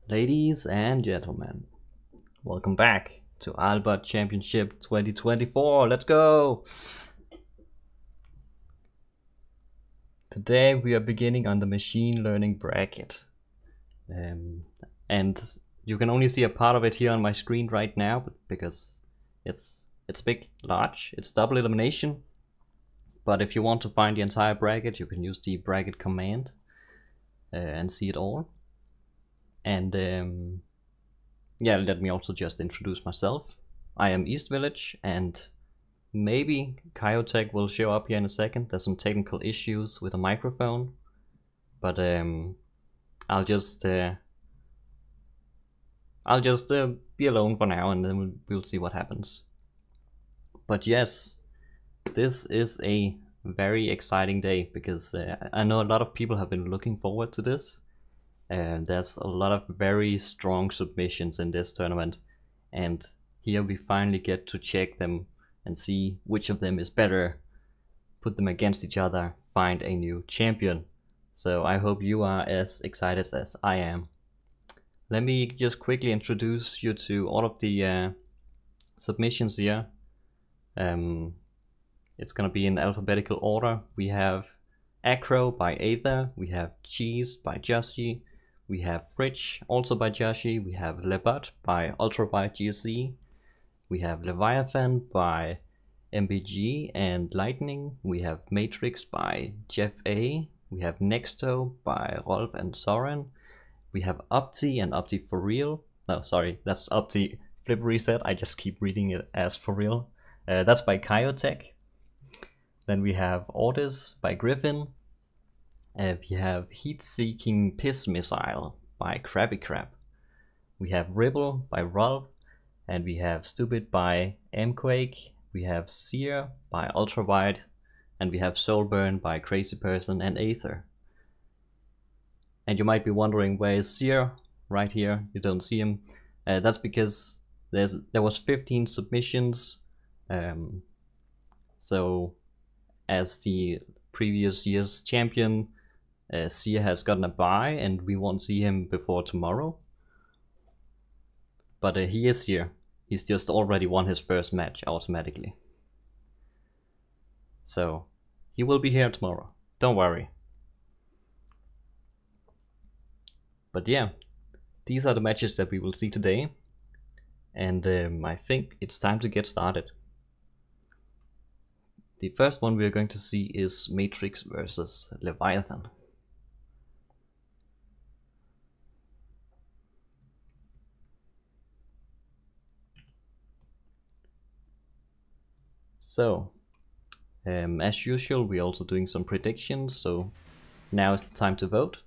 Ladies and gentlemen, welcome back to RLBot Championship 2024. Let's go! Today we are beginning on the machine learning bracket. And you can only see a part of it here on my screen right now because it's big, large, it's double elimination. But if you want to find the entire bracket, you can use the bracket command and see it all. And yeah, let me also just introduce myself. I am Eastvillage, and maybe Kaiyotech will show up here in a second. There's some technical issues with a microphone, but I'll just be alone for now, and then we'll see what happens. But yes, this is a very exciting day because I know a lot of people have been looking forward to this. There's a lot of very strong submissions in this tournament, and here we finally get to check them and see which of them is better, put them against each other, find a new champion. So I hope you are as excited as I am. Let me just quickly introduce you to all of the submissions here. It's gonna be in alphabetical order. We have Acro by Aether, we have Cheese by Joshi, we have Fridge, also by Joshi, we have LeBot by UltrawideGC, we have Leviathan by MBG and Lightning, we have Matrix by Jeff A, we have Nexto by Rolv and Soren, we have Opti and Opti for real. No, sorry, that's Opti flip reset, I just keep reading it as for real. That's by Kaiyotech. Then we have Ordis by Griffen. We have Heat-Seeking Piss Missile by Krabby Crab. We have Ribble by Rolv, and we have Stupid by amquake. We have Seer by Ultrawide, and we have Soulburn by Crazy Person and Aether. And you might be wondering, where is Seer? Right here, you don't see him. That's because there was 15 submissions. So as the previous year's champion, Seer has gotten a bye, and we won't see him before tomorrow. But he is here. He's just already won his first match automatically. So he will be here tomorrow. Don't worry. But yeah, these are the matches that we will see today. And I think it's time to get started. The first one we are going to see is Matrix versus Leviathan. So, as usual, we're also doing some predictions, so now is the time to vote.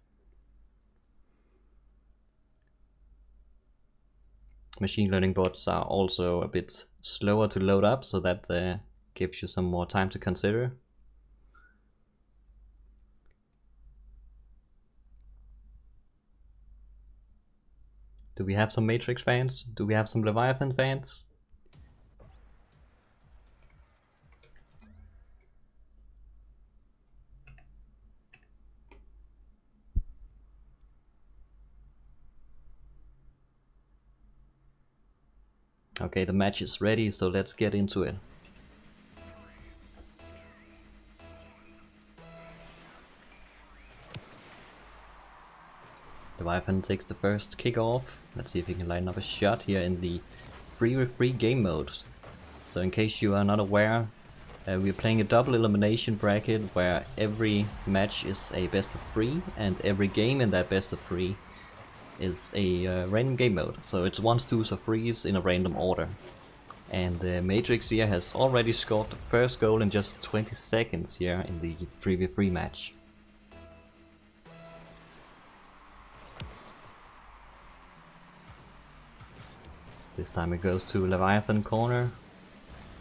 Machine learning bots are also a bit slower to load up, so that gives you some more time to consider. Do we have some Matrix fans? Do we have some Leviathan fans? Okay, the match is ready, so let's get into it. Leviathan takes the first kickoff. Let's see if he can line up a shot here in the 3v3 game mode. So in case you are not aware, we're playing a double elimination bracket where every match is a best of 3 and every game in that best of 3 is a random game mode. So it's 1s, 2s or 3s in a random order. And Matrix here has already scored the first goal in just 20 seconds here in the 3v3 match. This time it goes to Leviathan corner.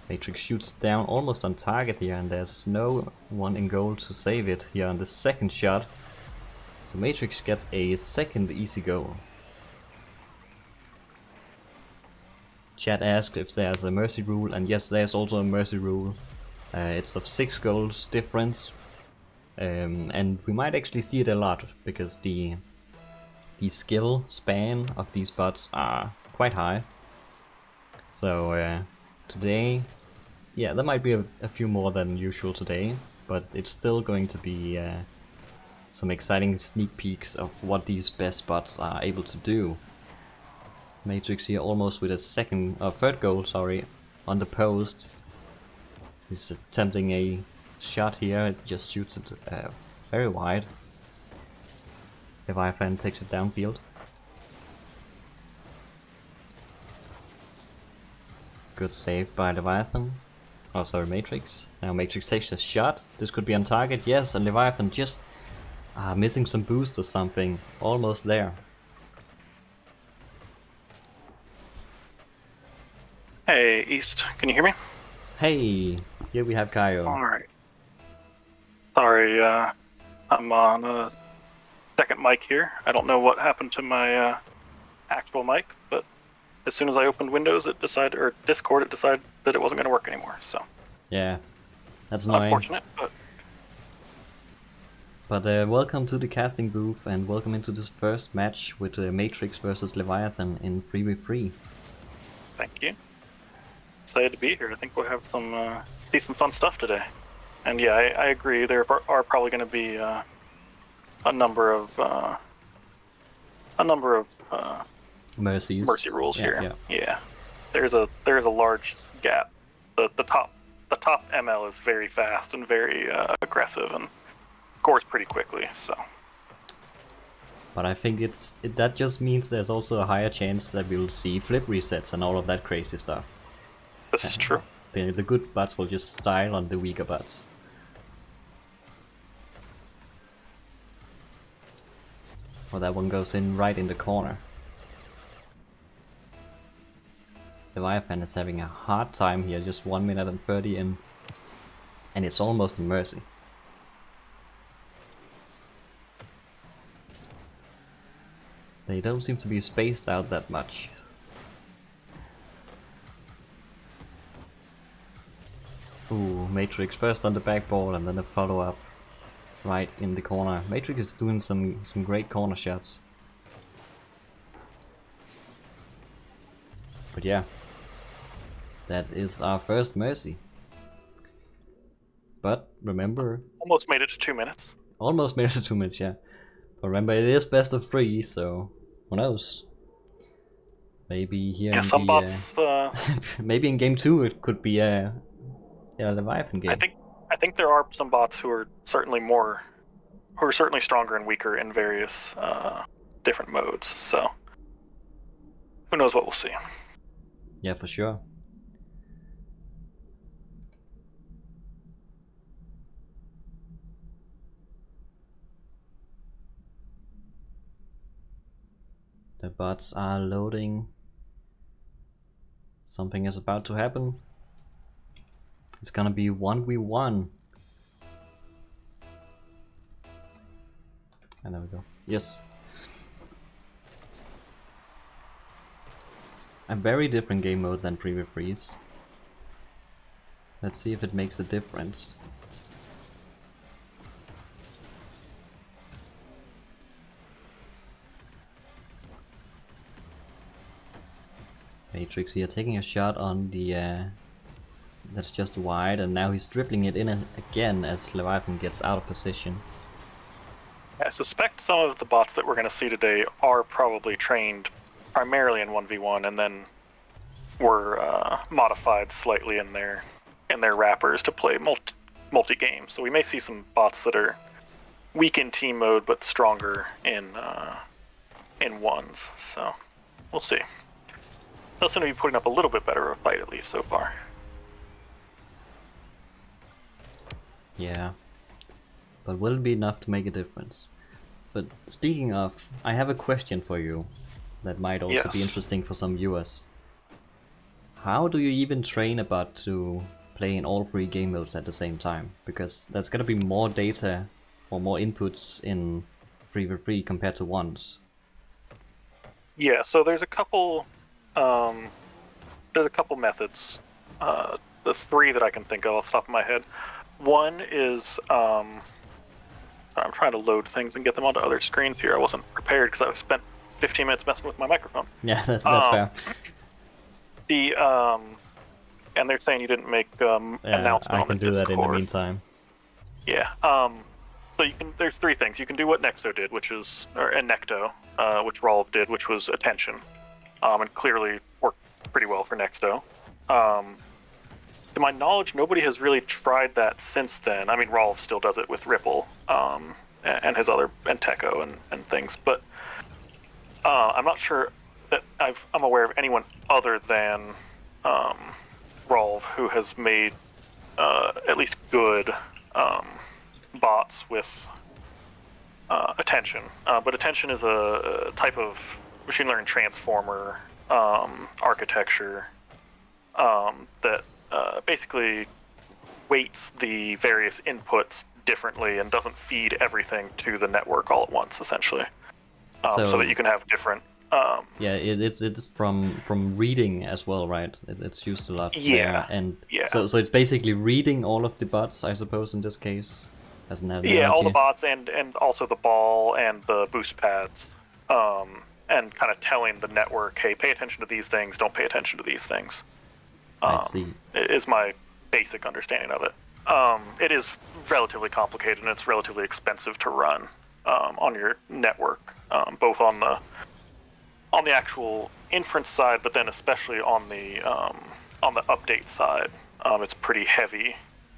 Matrix shoots down almost on target here, and there's no one in goal to save it here on the second shot. So Matrix gets a second easy goal. Chat asked if there's a mercy rule, and yes, there's also a mercy rule. It's of 6 goals difference, and we might actually see it a lot because the the skill span of these bots are quite high. So today, yeah, there might be a few more than usual today, but it's still going to be some exciting sneak peeks of what these best bots are able to do. Matrix here almost with a third goal, sorry, on the post. He's attempting a shot here, it just shoots it very wide. Leviathan takes it downfield. Good save by Leviathan. Oh, sorry, Matrix. Now Matrix takes a shot. This could be on target, yes, and Leviathan just missing some boost or something. Almost there. Hey, East, can you hear me? Hey, here we have Kaio. Alright. Sorry, I'm on a second mic here. I don't know what happened to my actual mic, but as soon as I opened Windows, it decided, or Discord, it decided that it wasn't going to work anymore. So yeah, that's annoying. Unfortunate, but welcome to the casting booth and welcome into this first match with Matrix versus Leviathan in 3v3. Thank you. Excited to be here. I think we'll have see some fun stuff today. And yeah, I agree. There are probably going to be a number of mercy rules here. Yeah. There's a large gap. The top ML is very fast and very aggressive and scores pretty quickly. So. But I think that just means there's also a higher chance that we'll see flip resets and all of that crazy stuff. This is true. The good bots will just style on the weaker bots. Well, that one goes in right in the corner. Leviathan is having a hard time here, just 1 minute and 30 in. And it's almost a mercy. They don't seem to be spaced out that much. Ooh, Matrix first on the backboard and then a follow-up right in the corner. Matrix is doing some great corner shots. But yeah, that is our first mercy. But remember... Almost made it to 2 minutes. Almost made it to 2 minutes, yeah. But remember, it is best of 3, so who knows? Maybe here in some bots... maybe in game 2 it could be a Leviathan game. I think there are some bots who are certainly stronger and weaker in various different modes. So who knows what we'll see. Yeah, for sure. The bots are loading. Something is about to happen. It's gonna be 1v1. And there we go. Yes. A very different game mode than 3v3s. Let's see if it makes a difference. Matrix here taking a shot on the that's just wide, and now he's dribbling it in again as Leviathan gets out of position. I suspect some of the bots that we're going to see today are probably trained primarily in 1v1 and then were modified slightly in their wrappers to play multi-game. So we may see some bots that are weak in team mode but stronger in ones. So we'll see. They'll seem to be putting up a little bit better of a fight, at least so far. Yeah, but will it be enough to make a difference? But speaking of, I have a question for you that might also be interesting for some viewers. How do you even train a bot to play in all 3 game modes at the same time? Because there's gonna be more data or more inputs in 3v3 compared to ones. Yeah, so there's a couple methods. The 3 that I can think of off the top of my head. One is, sorry, I'm trying to load things and get them onto other screens here. I wasn't prepared because I spent 15 minutes messing with my microphone. Yeah, that's fair. And they're saying you didn't make announcement I can on the do that Discord. in the meantime. Yeah. So you can. There's three things you can do. What Nexto did, and Nexto, which Rolv did, which was attention, and clearly worked pretty well for Nexto. To my knowledge, nobody has really tried that since then. I mean, Rolv still does it with Ripple, and his other and Techo and things, but I'm not sure that I'm aware of anyone other than Rolv who has made at least good bots with attention. But attention is a type of machine learning transformer architecture that basically weights the various inputs differently and doesn't feed everything to the network all at once, essentially. So that you can have different. Yeah, it's from reading as well, right? It's used a lot. Yeah. There. And yeah. So it's basically reading all of the bots, I suppose, in this case. As an yeah, all the bots and also the ball and the boost pads, and kind of telling the network, hey, pay attention to these things, don't pay attention to these things. I see. Is my basic understanding of it. It is relatively complicated and it's relatively expensive to run on your network, both on the actual inference side, but then especially on the update side. It's pretty heavy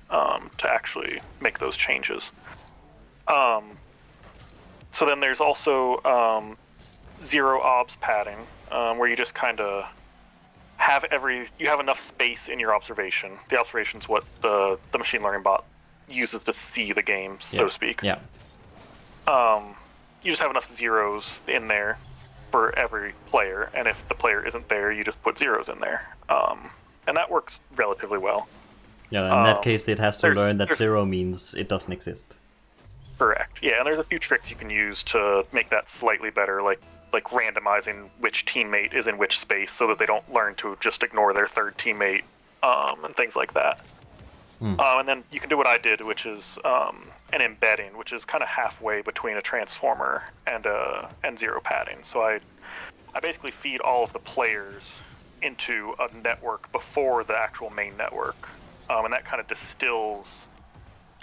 to actually make those changes. So then there's also zero obs padding, where you just kind of have you have enough space in your observation. The observation's what the machine learning bot uses to see the game, so to speak. Yeah. You just have enough zeros in there for every player, and if the player isn't there, you just put zeros in there. And that works relatively well. Yeah, in that case, it has to learn that zero means it doesn't exist. Correct. Yeah, and there's a few tricks you can use to make that slightly better, like randomizing which teammate is in which space so that they don't learn to just ignore their third teammate, and things like that. And then you can do what I did, which is an embedding, which is kind of halfway between a transformer and zero padding. So I basically feed all of the players into a network before the actual main network, and that kind of distills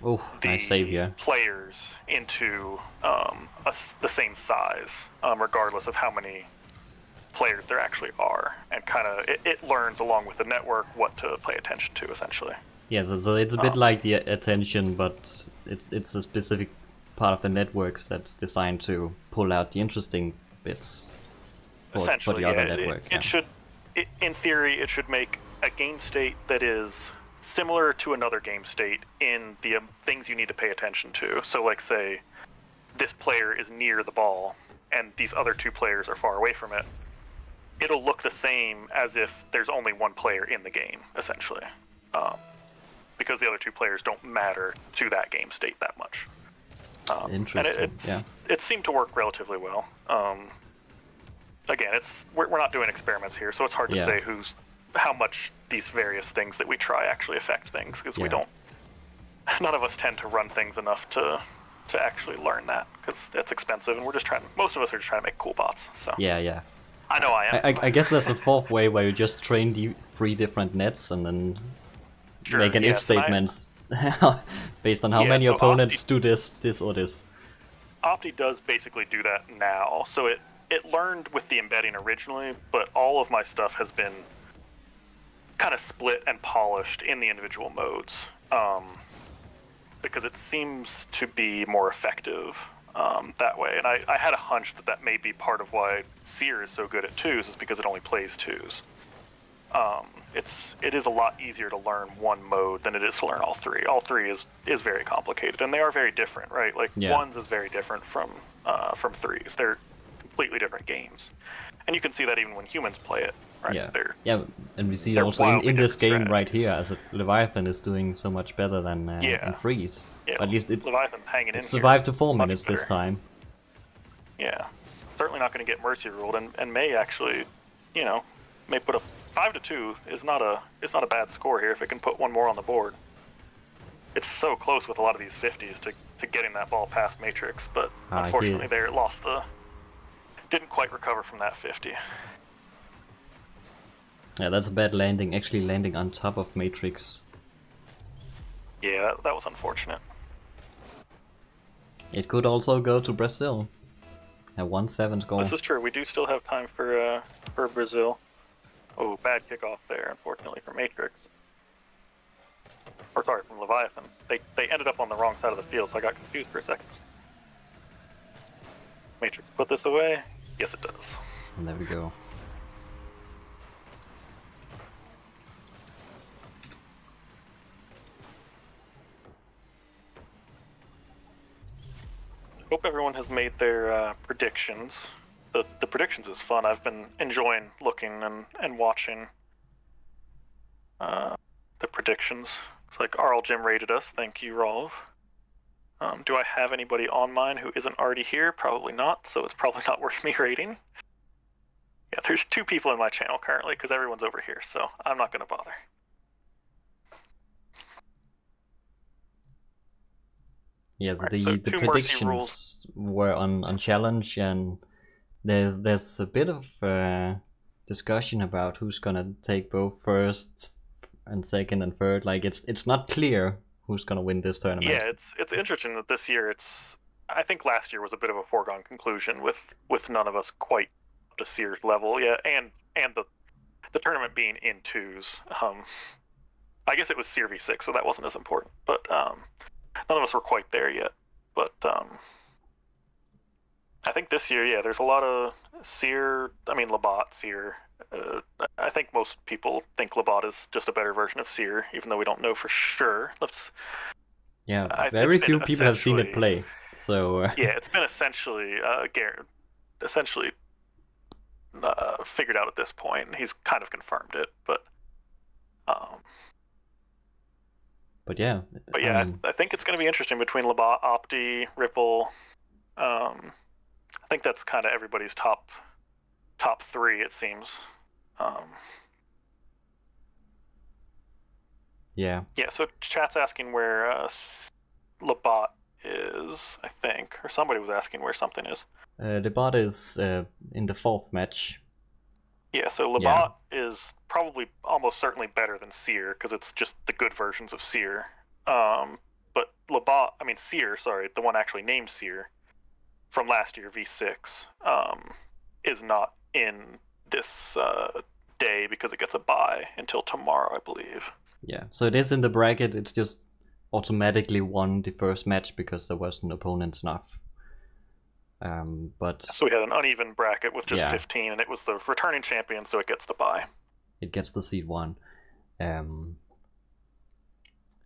the players into the same size, regardless of how many players there actually are, and kind of it learns along with the network what to pay attention to, essentially. Yeah, so it's a bit like the attention, but it's a specific part of the networks that's designed to pull out the interesting bits for the other network. It should, in theory, it should make a game state that is similar to another game state in the things you need to pay attention to. So, like, say, this player is near the ball, and these other two players are far away from it. It'll look the same as if there's only one player in the game, essentially. Because the other two players don't matter to that game state that much. Interesting. And it seemed to work relatively well. Again, we're not doing experiments here, so it's hard to say how much these various things that we try actually affect things, because none of us tend to run things enough to actually learn that, because it's expensive, and most of us are just trying to make cool bots. So yeah. I know I am. I guess there's a fourth way where you just train the 3 different nets and then make an if statement based on how many opponents do this or this. Opti does basically do that now. So it learned with the embedding originally, but all of my stuff has been kind of split and polished in the individual modes, because it seems to be more effective that way. And I had a hunch that may be part of why Seer is so good at 2s, is because it only plays 2s. It is a lot easier to learn one mode than it is to learn all 3. All 3 is very complicated, and they are very different, right? Like 1s is very different from 3s. They're completely different games, and you can see that even when humans play it, right? Yeah, and we see also in this game right here, as Leviathan is doing so much better than in 3s. Yeah, at least Leviathan's hanging in. Survived to 4 minutes this time. Yeah, certainly not going to get mercy ruled, and may actually, may put a 5-2 is not a bad score here if it can put one more on the board. It's so close with a lot of these 50s to getting that ball past Matrix, but unfortunately there it lost didn't quite recover from that 50. Yeah, that's a bad landing, actually landing on top of Matrix. Yeah, that was unfortunate. It could also go to Brazil. A 1-7 goal. This is true, we do still have time for Brazil. Oh, bad kickoff there, unfortunately, for Matrix. Or sorry, from Leviathan. They ended up on the wrong side of the field, so I got confused for a second. Matrix, put this away? Yes, it does. And there we go. Hope everyone has made their predictions. The predictions is fun. I've been enjoying looking and watching the predictions. It's like RL Jim rated us. Thank you, Rolv. Do I have anybody on mine who isn't already here? Probably not, so it's probably not worth me rating. Yeah, there's 2 people in my channel currently because everyone's over here, so I'm not going to bother. Yes, right, the predictions were on challenge, and there's a bit of discussion about who's gonna take both first and second and third. Like it's not clear who's gonna win this tournament. Yeah, it's interesting that this year I think last year was a bit of a foregone conclusion with none of us quite up to Seer's level yet, and the tournament being in 2s. I guess it was Seer v6, so that wasn't as important, but none of us were quite there yet. But I think this year, yeah, there's a lot of Seer. I mean, LeBot, Seer. I think most people think LeBot is just a better version of Seer, even though we don't know for sure. Yeah, very few people have seen it play. So yeah, it's been essentially figured out at this point, and he's kind of confirmed it. But yeah. But yeah, I think it's going to be interesting between LeBot, Opti, Ripple. I think that's kind of everybody's top 3, it seems. Yeah. Yeah. So chat's asking where LeBot is, I think, or somebody was asking where something is. LeBot is in the 4th match. Yeah. So LeBot is probably almost certainly better than Seer because it's just the good versions of Seer. But Seer, sorry, the one actually named Seer from last year, V6, is not in this day because it gets a bye until tomorrow, I believe. Yeah, so it is in the bracket. It's just automatically won the first match because there was an opponent's enough. But so we had an uneven bracket with just 15, and it was the returning champion, so it gets the bye. It gets the seed 1. And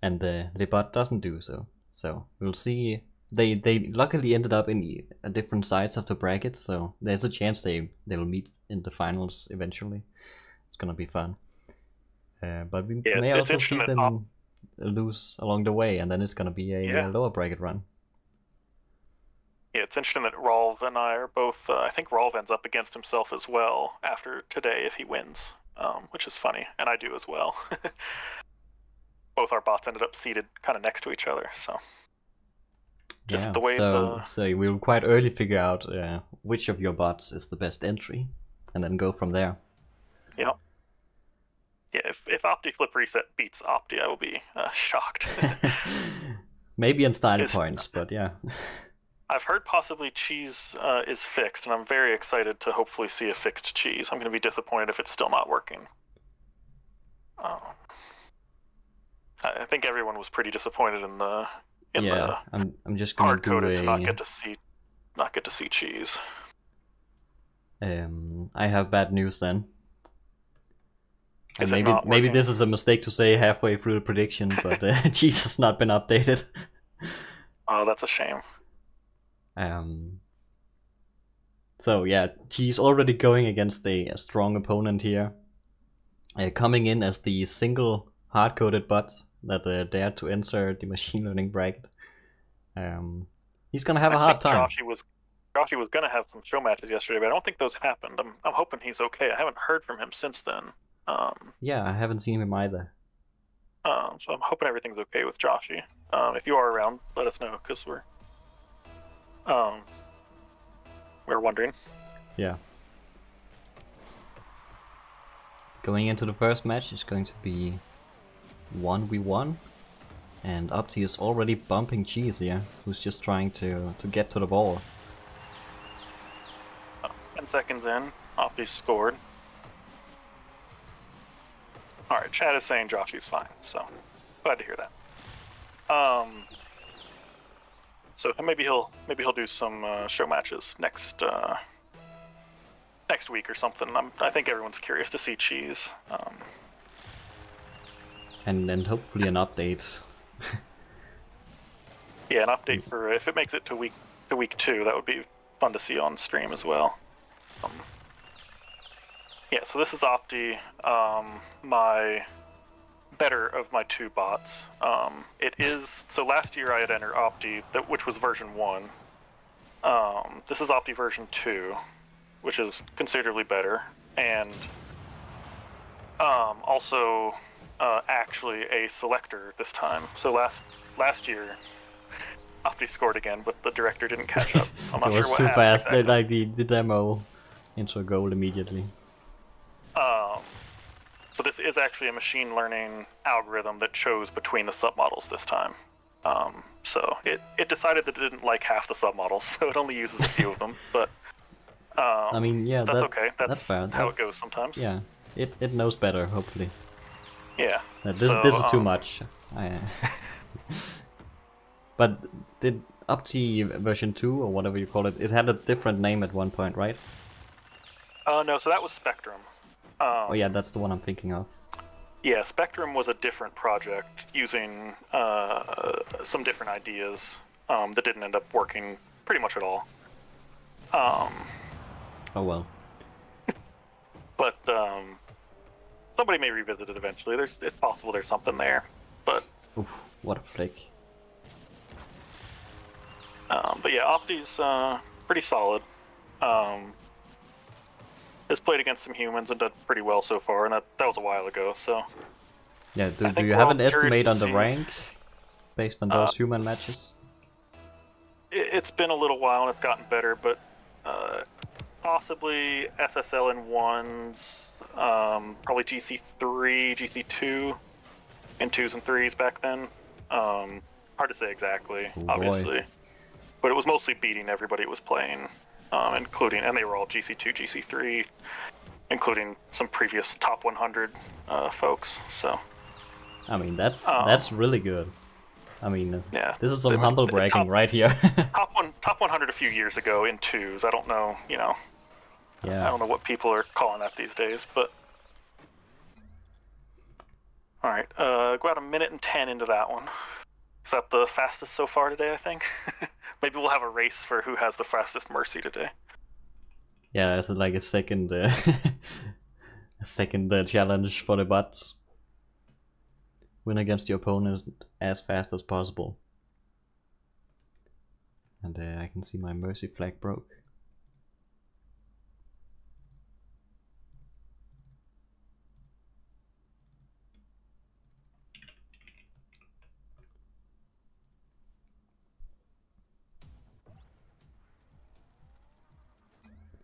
the LeBot doesn't do so. So we'll see. They luckily ended up in different sides of the bracket, so there's a chance they'll meet in the finals eventually. It's gonna be fun. But we may also see them lose along the way, and then it's gonna be a lower bracket run. Yeah, it's interesting that Rolv and I are both. I think Rolv ends up against himself as well after today if he wins, which is funny, and I do as well. Both our bots ended up seated kind of next to each other, so. Just the way so we'll quite early figure out which of your bots is the best entry, and then go from there. Yep. Yeah, if Opti Flip Reset beats Opti, I will be shocked. Maybe in style points, but yeah. I've heard possibly Cheese is fixed, and I'm very excited to hopefully see a fixed Cheese. I'm going to be disappointed if it's still not working. I think everyone was pretty disappointed in the I'm just gonna hardcoded to not get to see Cheese. I have bad news then. Is maybe this is a mistake to say halfway through the prediction, but Cheese has not been updated. Oh, that's a shame. So yeah, Cheese already going against a strong opponent here. Coming in as the single hard-coded bot that dared to enter the machine learning bracket. He's gonna have a hard time. Joshy was gonna have some show matches yesterday, but I don't think those happened. I'm hoping he's okay. I haven't heard from him since then. Yeah, I haven't seen him either. So I'm hoping everything's okay with Joshy. If you are around, let us know, because we're wondering. Yeah. Going into the first match is going to be 1v1. And Opti is already bumping Cheese here, who's just trying to get to the ball. 10 seconds in, Opti scored. Alright, Chad is saying Joshy's fine, so glad to hear that. So maybe he'll do some show matches next week or something. I think everyone's curious to see Cheese. And hopefully an update. Yeah, an update for if it makes it to week 2, that would be fun to see on stream as well. Yeah, so this is Opti, my better of my 2 bots. It is, so last year I had entered Opti, which was version 1. This is Opti version 2, which is considerably better, and also actually a selector this time. So last year, Opti scored again, but the director didn't catch up. I'm not It sure was what too happened fast. exactly. Like the demo into a goal immediately. So this is actually a machine learning algorithm that chose between the submodels this time. So it decided that it didn't like half the submodels, so it only uses a few of them. But I mean, yeah, that's okay. That's fair. how it goes sometimes. Yeah, it knows better, hopefully. Yeah. This is too much. But did Opti version 2 or whatever you call it, it had a different name at one point, right? No, so that was Spectrum. Oh yeah, that's the one I'm thinking of. Yeah, Spectrum was a different project using some different ideas that didn't end up working pretty much at all. Oh well. But somebody may revisit it eventually. It's possible there's something there, but Oof, what a flick. But yeah, Opti's pretty solid. Has played against some humans and done pretty well so far, and that was a while ago. So Yeah, do you have an estimate on the rank based on those human matches? It's been a little while and it's gotten better, but possibly SSL in 1s, probably GC3, GC2, and 2s and 3s back then. Hard to say exactly, obviously. But it was mostly beating everybody it was playing, and they were all GC2, GC3, including some previous top 100 folks. So, I mean, that's really good. I mean, yeah, this is some humble bragging right here. top 100 a few years ago in 2s. I don't know, Yeah. I don't know what people are calling that these days, but all right, about 1:10 into that one. Is that the fastest so far today, I think? Maybe we'll have a race for who has the fastest Mercy today. Yeah, it's like a second challenge for the bots. Win against your opponent as fast as possible. And I can see my Mercy flag broke.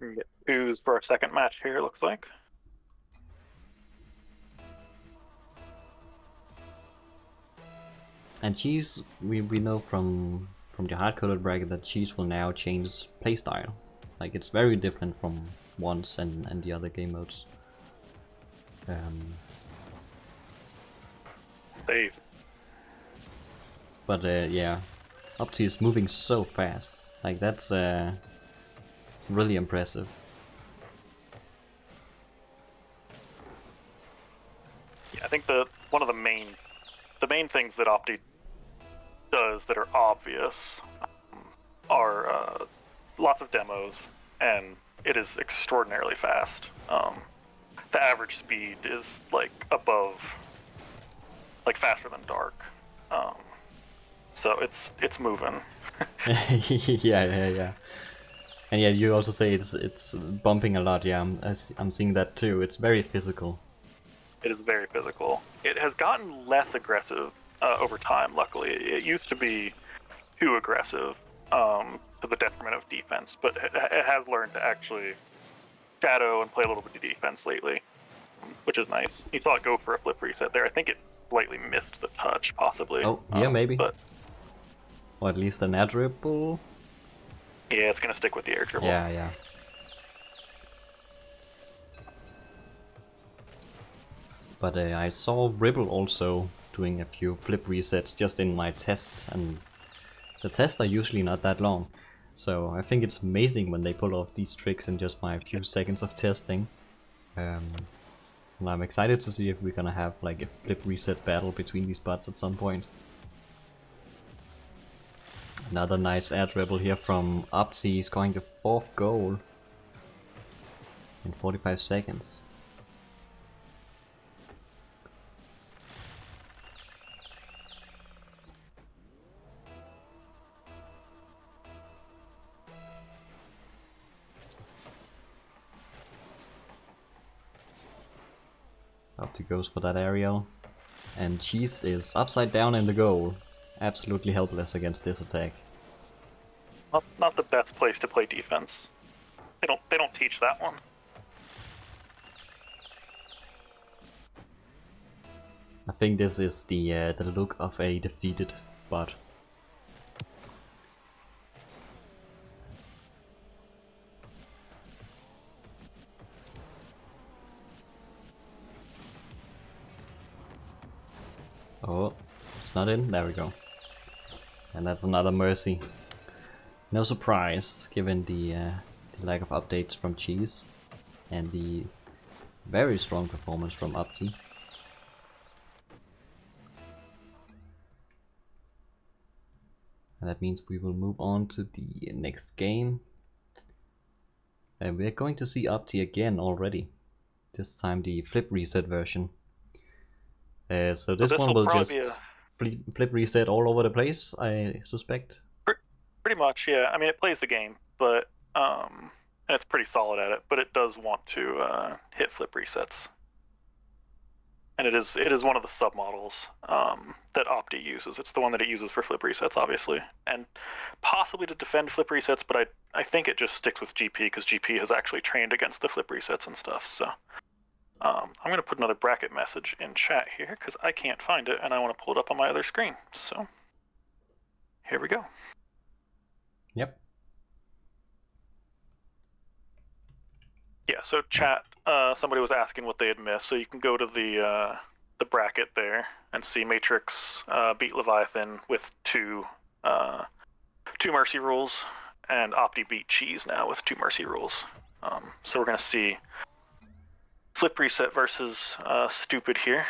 We can get 2s for our second match here, it looks like. And Cheese, we know from the hardcoded bracket that Cheese will now change playstyle. Like, it's very different from once and the other game modes. Save. But yeah, Opti is moving so fast. Like, that's really impressive. Yeah, I think one of the main things that Opti does that are obvious are lots of demos, and it is extraordinarily fast. The average speed is like faster than dark. So it's moving. yeah. And yeah, you also say it's bumping a lot. Yeah, I'm seeing that too. It's very physical. It is very physical. It has gotten less aggressive over time, luckily. It used to be too aggressive to the detriment of defense, but it has learned to actually shadow and play a little bit of defense lately, which is nice. You saw it go for a flip reset there. I think it slightly missed the touch, possibly. Oh, yeah, maybe. But or at least an air dribble. yeah, it's gonna stick with the air dribble. Yeah, yeah. But I saw Ribble also doing a few flip resets just in my tests, and the tests are usually not that long. So I think it's amazing when they pull off these tricks in just my few seconds of testing. And I'm excited to see if we're gonna have like a flip reset battle between these bots at some point. Another nice air dribble here from Opti, scoring the 4th goal in 45 seconds. Opti goes for that aerial, and Cheese is upside down in the goal. Absolutely helpless against this attack. Not the best place to play defense. They don't teach that one. I think this is the look of a defeated bot. Oh, it's not in? There we go. And that's another mercy. No surprise, given the lack of updates from Cheese and the very strong performance from Opti. And that means we will move on to the next game. And we're going to see Opti again already. This time the flip reset version. So this one will just flip reset all over the place, I suspect. Pretty much, yeah. I mean, it plays the game, but and it's pretty solid at it. But it does want to hit flip resets, and it is one of the submodels that Opti uses. It's the one that it uses for flip resets, obviously, and possibly to defend flip resets. But I think it just sticks with GP because GP has actually trained against the flip resets and stuff. So. I'm going to put another bracket message in chat here because I can't find it and I want to pull it up on my other screen. So, here we go. Yep. Yeah, so chat, somebody was asking what they had missed. So you can go to the bracket there and see Matrix beat Leviathan with two mercy rules, and Opti beat Cheese now with 2 mercy rules. So we're going to see Flip Reset versus Stupid here.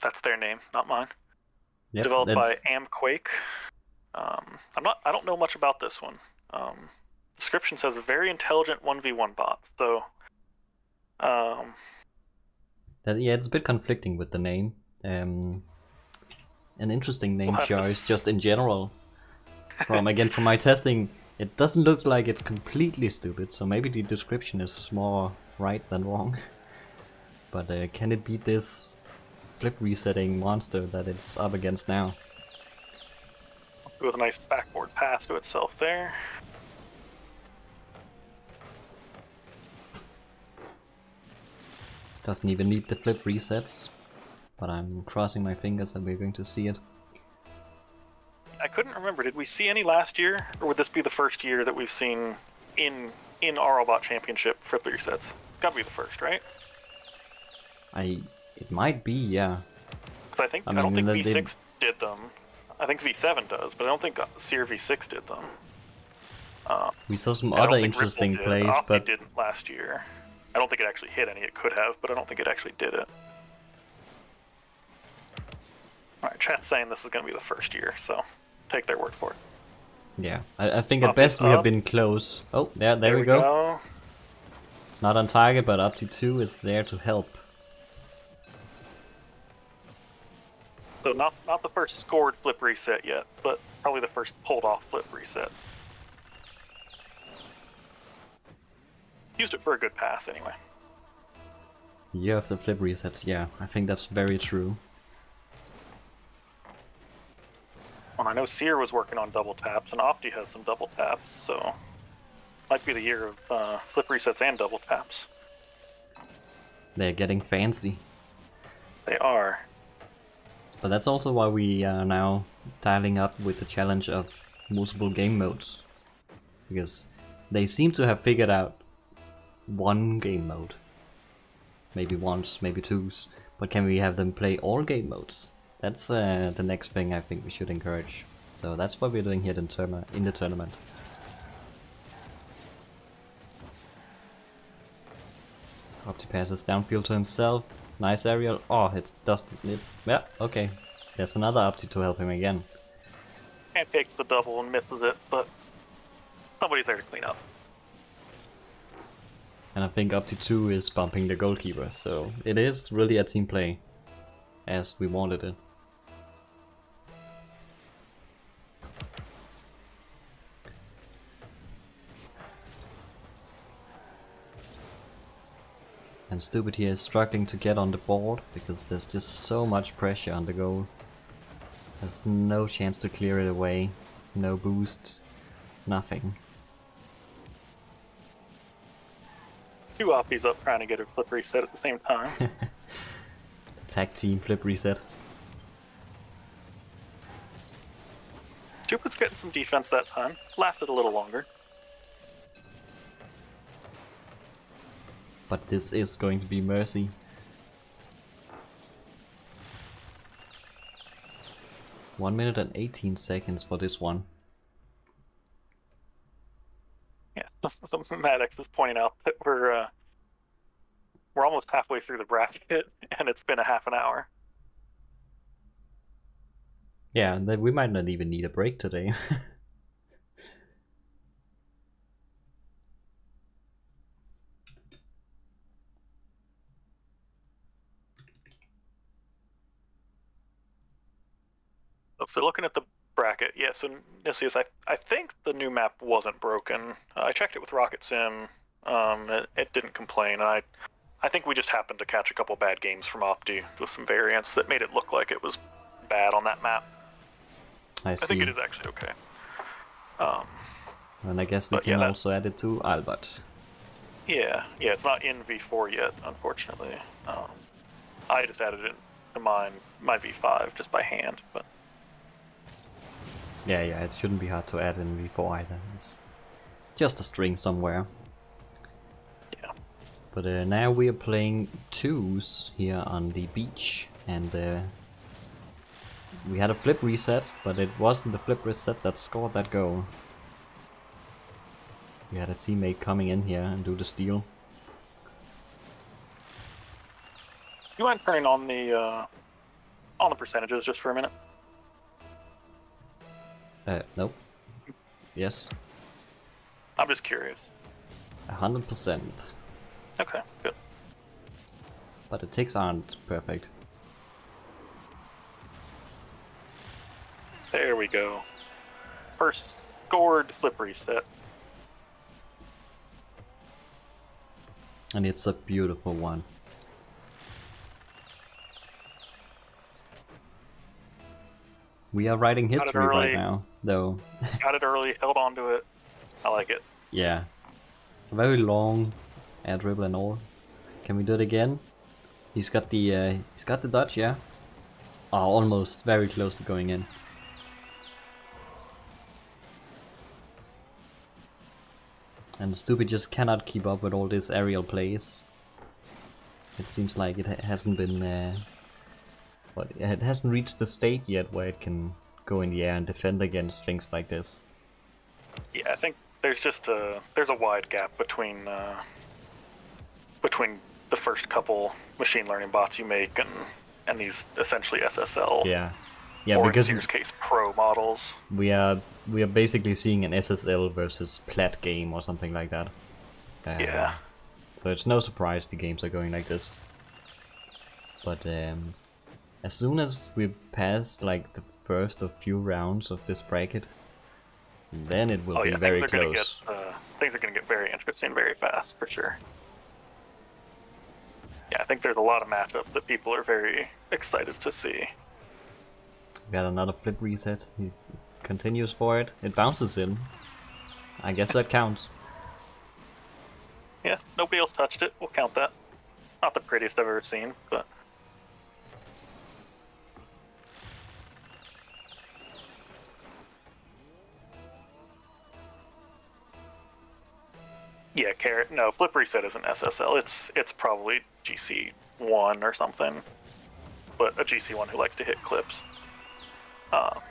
That's their name, not mine. Yep, Developed by amquake. I don't know much about this one. Description says a very intelligent 1v1 bot. So yeah, it's a bit conflicting with the name. An interesting name choice just in general. From my testing, it doesn't look like it's completely stupid, so maybe the description is more right than wrong. But can it beat this flip resetting monster that it's up against now? With a nice backboard pass to itself there. Doesn't even need the flip resets, but I'm crossing my fingers that we're going to see it. I couldn't remember, did we see any last year, or would this be the first year that we've seen in RLBot Championship flip resets? It's gotta be the first, right? It might be, yeah. Because I don't think V6 did them. I think V7 does, but I don't think Seer V6 did them. We saw some other interesting plays, but Opti didn't last year. I don't think it actually hit any. It could have, but I don't think it actually did it. Alright, chat's saying this is going to be the first year, so take their word for it. Yeah, I think at best we have been close. Oh, yeah, there we go. Not on target, but Opti2 is there to help. So not the first scored flip reset yet, but probably the first pulled off flip reset. Used it for a good pass anyway. Year of the flip resets, yeah, I think that's very true. Well, I know Seer was working on double taps, and Opti has some double taps, so Might be the year of flip resets and double taps. They're getting fancy. They are. But that's also why we are now dialing up with the challenge of multiple game modes. Because they seem to have figured out one game mode. Maybe once, maybe twos. But can we have them play all game modes? That's the next thing I think we should encourage. So that's what we're doing here in the tournament. Opti passes downfield to himself. Nice aerial. Oh, it doesn't. Yeah, okay. There's another Opti to help him again. And takes the double and misses it, but somebody's there to clean up. And I think Opti 2 is bumping the goalkeeper, so it is really a team play, as we wanted it. And Stupid here is struggling to get on the board, because there's just so much pressure on the goal. There's no chance to clear it away, no boost, nothing. Two Optis up trying to get a flip reset at the same time. Tag team flip reset. Stupid's getting some defense that time. Lasted a little longer. But this is going to be mercy. One minute and 18 seconds for this one. Yeah, so Maddox is pointing out that we're almost halfway through the bracket, and it's been a half an hour. Yeah, and then we might not even need a break today. So looking at the bracket, yeah, so Nicias, I think the new map wasn't broken. I checked it with Rocket Sim, it didn't complain. I think we just happened to catch a couple bad games from Opti with some variants that made it look like it was bad on that map. I see. I think it is actually okay. And I guess we can also add it to RLBot. Yeah, it's not in V4 yet, unfortunately. I just added it to my V5 just by hand, but... Yeah, it shouldn't be hard to add in V4 either. It's just a string somewhere. Yeah. But now we are playing twos here on the beach, and we had a flip reset, but it wasn't the flip reset that scored that goal. We had a teammate coming in here and do the steal. You mind turning on the percentages just for a minute? Nope. Yes. I'm just curious. 100%. Okay, good. But the ticks aren't perfect. There we go. First scored flip reset. And it's a beautiful one. We are writing history right now, though. Got it early, held on to it. I like it. Yeah. Very long air dribble and all. Can we do it again? He's got the dodge, yeah? Oh, almost very close to going in. And Stupid just cannot keep up with all these aerial plays. It seems like it hasn't been... but it hasn't reached the state yet where it can go in the air and defend against things like this. Yeah, I think there's just there's a wide gap between the first couple machine learning bots you make and these essentially SSL. Yeah, or because in Sears case Pro models. We are basically seeing an SSL versus Plat game or something like that. Yeah. So it's no surprise the games are going like this. But as soon as we pass like the first of few rounds of this bracket, then it will be very close. Things are going to get very interesting very fast, for sure. Yeah, I think there's a lot of matchups that people are very excited to see. We got another flip reset. He continues for it. It bounces in. I guess that counts. nobody else touched it. We'll count that. Not the prettiest I've ever seen, but... Yeah, Carrot. No, Flip Reset isn't SSL. It's probably GC1 or something. But a GC1 who likes to hit clips. No,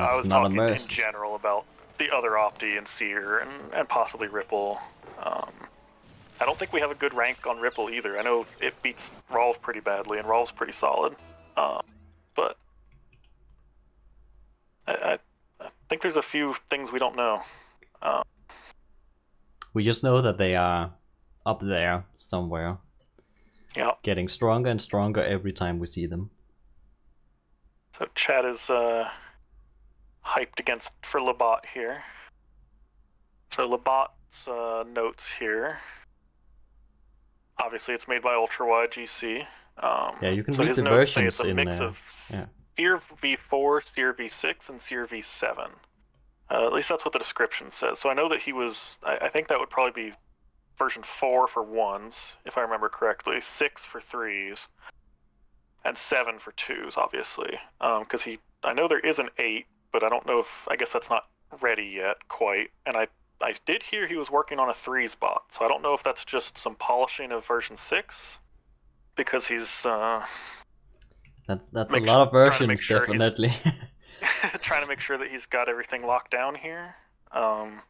I was talking in general about the other Opti and Seer and possibly Ripple. I don't think we have a good rank on Ripple either. I know it beats Rolv pretty badly, and Rolv's pretty solid. But I think there's a few things we don't know. We just know that they are up there somewhere. Yeah. Getting stronger and stronger every time we see them. So chat is hyped for LeBot here. So LeBot's notes here. Obviously, it's made by UltrawideGC. Yeah, you can so read his the notes say versions it's a in mix of Seer v4, Seer v6, and Seer v7. At least that's what the description says. So I know that he was... I think that would probably be version 4 for 1s, if I remember correctly, 6 for 3s, and 7 for 2s, obviously. Because I know there is an 8, but I don't know if... I guess that's not ready yet, quite. And I did hear he was working on a 3s bot, so I don't know if that's just some polishing of version 6, because he's... that's a lot of versions, sure definitely. Trying to make sure that he's got everything locked down here. But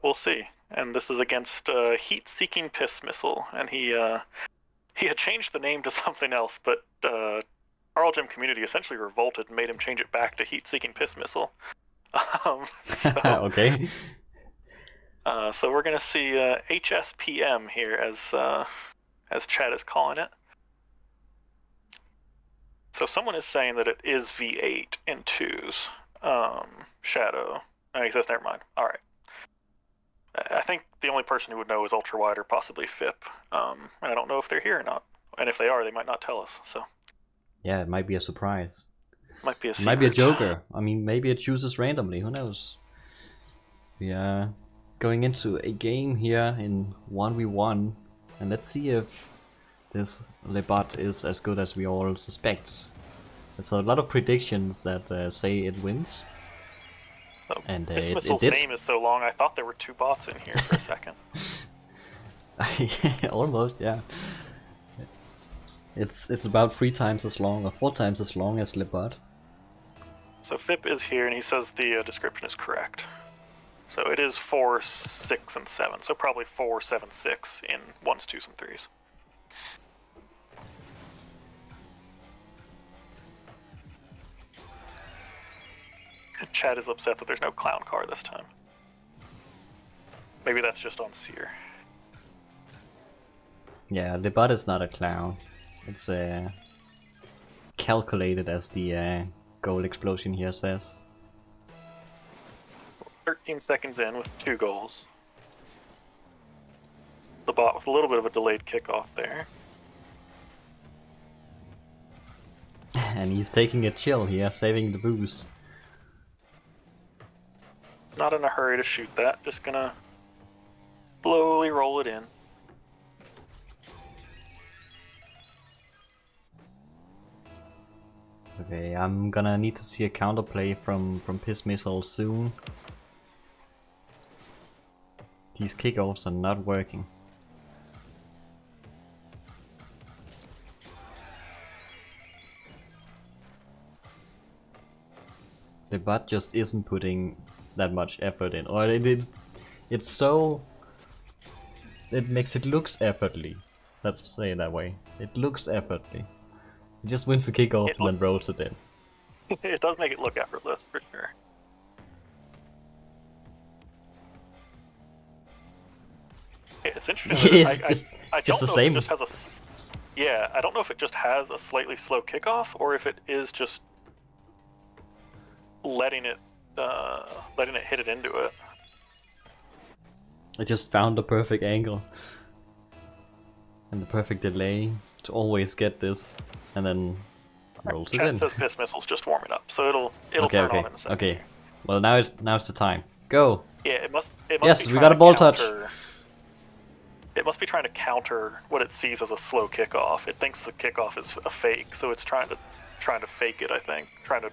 we'll see. And this is against Heat-Seeking Piss Missile, and he had changed the name to something else, but RLGM community essentially revolted and made him change it back to Heat-Seeking Piss Missile. Okay. So we're gonna see HSPM here, as Chad is calling it. So someone is saying that it is V8 in 2s. Shadow. Oh, he says never mind. All right. I think the only person who would know is Ultrawide or possibly FIP. And I don't know if they're here or not. And if they are, they might not tell us. So. Yeah, it might be a surprise. Might be a secret. Might be a joker. I mean, maybe it chooses randomly. Who knows? We are going into a game here in 1v1, and let's see if this LeBot is as good as we all suspect. There's a lot of predictions that say it wins. Oh, and this missile's name is so long, I thought there were 2 bots in here for a second. Almost, yeah. It's about 3 times as long, or 4 times as long as LeBot. So FIP is here, and he says the description is correct. So it is 4, 6, and 7. So probably 4, 7, 6 in 1s, 2s, and 3s. Chad is upset that there's no clown car this time. Maybe that's just on Seer. Yeah, LeBot is not a clown. It's calculated, as the goal explosion here says. 13 seconds in with 2 goals. LeBot with a little bit of a delayed kickoff there. And he's taking a chill here, saving the boost. Not in a hurry to shoot that, just gonna slowly roll it in. Okay, I'm gonna need to see a counterplay from Piss Missile soon. These kickoffs are not working. The bot just isn't putting that much effort in, or it's so... It makes it looks effortly. Let's say it that way. It looks effortly. He just wins the kickoff and then rolls it in. It does make it look effortless, for sure. It's interesting. It's just the same. It just has yeah, I don't know if it just has a slightly slow kickoff, or if it is just letting it hit it into it. I just found the perfect angle and the perfect delay to always get this, and then rolls it in. Chat says Piss Missile's just warming up, so it'll turn on in a second. Okay. Well, now it's the time. Go. Yeah, it must Yes, be we got a ball touch. It must be trying to counter what it sees as a slow kickoff. It thinks the kickoff is a fake, so it's trying to fake it, I think. Trying to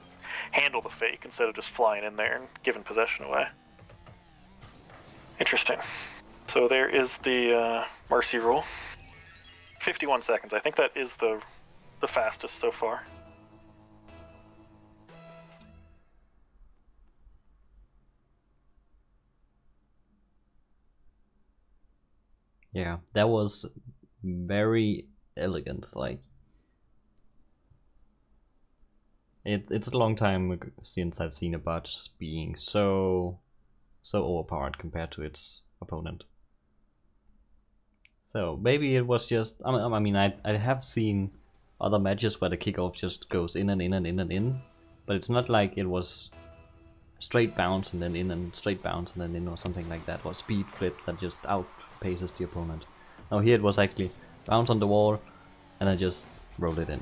handle the fake instead of just flying in there and giving possession away. Interesting. So there is the Mercy rule. 51 seconds. I think that is the fastest so far. Yeah, that was very elegant. Like, it's a long time since I've seen a bot being so overpowered compared to its opponent. So maybe it was just, I mean, I have seen other matches where the kickoff just goes in and in and in and in, but it's not like it was straight bounce and then in and straight bounce and then in or something like that, or speed flip that just outpaces the opponent. Now here it was actually bounce on the wall and I just rolled it in.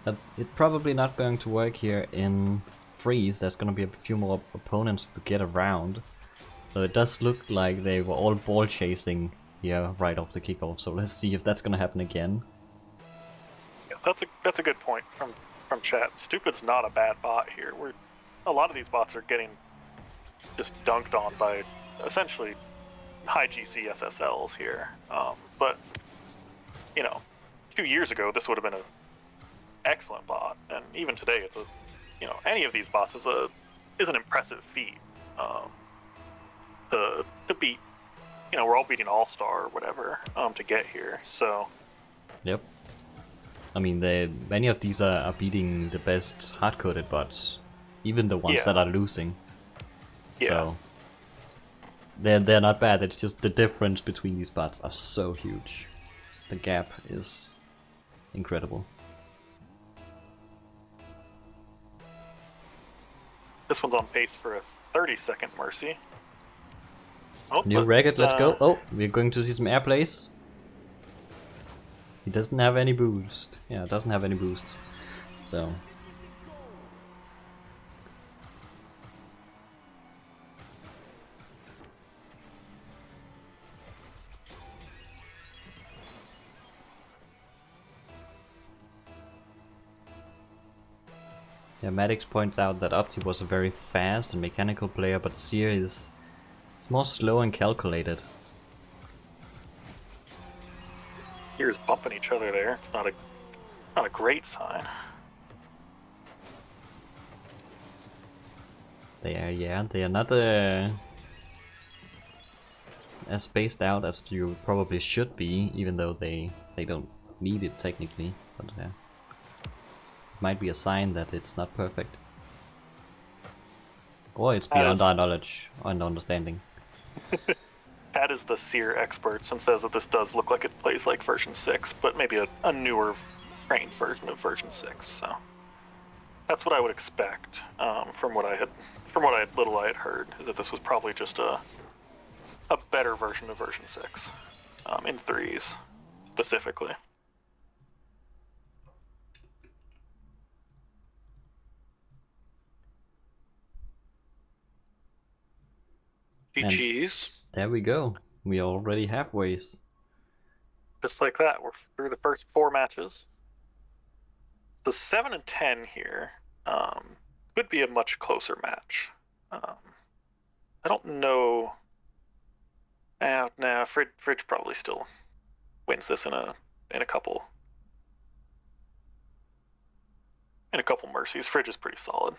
But it's probably not going to work here in freeze. There's going to be a few more opponents to get around. So it does look like they were all ball chasing here right off the kickoff. So let's see if that's going to happen again. Yes, that's a good point from chat. Stupid's not a bad bot here. A lot of these bots are getting just dunked on by essentially high GC SSLs here. But you know, 2 years ago this would have been an excellent bot, and even today it's any of these bots is an impressive feat. To beat, we're all beating All-Star or whatever to get here. So yep. I mean, many of these are beating the best hard-coded bots, even the ones that are losing. Yeah. So they're not bad. It's just the difference between these bots are so huge. The gap is incredible. This one's on pace for a 30-second Mercy. Oh, New record, let's go. Oh, we're going to see some airplays. He doesn't have any boost. Yeah, it doesn't have any boosts. So yeah, Maddox points out that Opti was a very fast and mechanical player, but Seer is more slow and calculated. Here's bumping each other there. It's not a great sign. They are not as spaced out as you probably should be, even though they don't need it technically. But it might be a sign that it's not perfect, or it's beyond our knowledge and understanding. Pat is the Seer expert and says that this does look like it plays like version 6, but maybe a newer trained version of version 6. So that's what I would expect from what I had heard, is that this was probably just a better version of version 6 in threes specifically. GG's. There we go. We are already halfway. Just like that, we're through the first 4 matches. The 7 and 10 here could be a much closer match. I don't know. Nah, Fridge probably still wins this in a couple mercies. Fridge is pretty solid.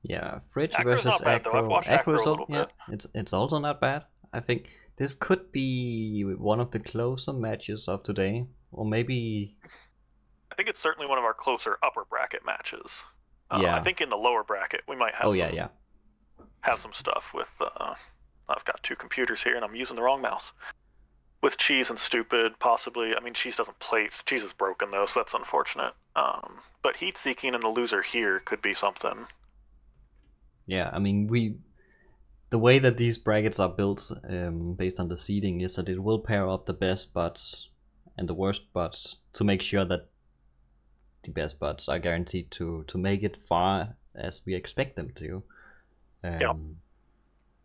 Yeah, Fridge Acro's versus not bad, Acro. though. I've watched Acro a little yeah, bit. It's also not bad. I think this could be one of the closer matches of today, or maybe. I think it's certainly one of our closer upper bracket matches. Yeah. I think in the lower bracket we might have. Have some stuff with. I've got 2 computers here and I'm using the wrong mouse. With Cheese and Stupid, possibly. I mean, Cheese doesn't play. Cheese is broken though, so that's unfortunate. But Heat Seeking and the loser here could be something. Yeah, I mean, the way that these brackets are built, based on the seeding, is that it will pair up the best bots and the worst bots to make sure that the best bots are guaranteed to make it far as we expect them to. Yep.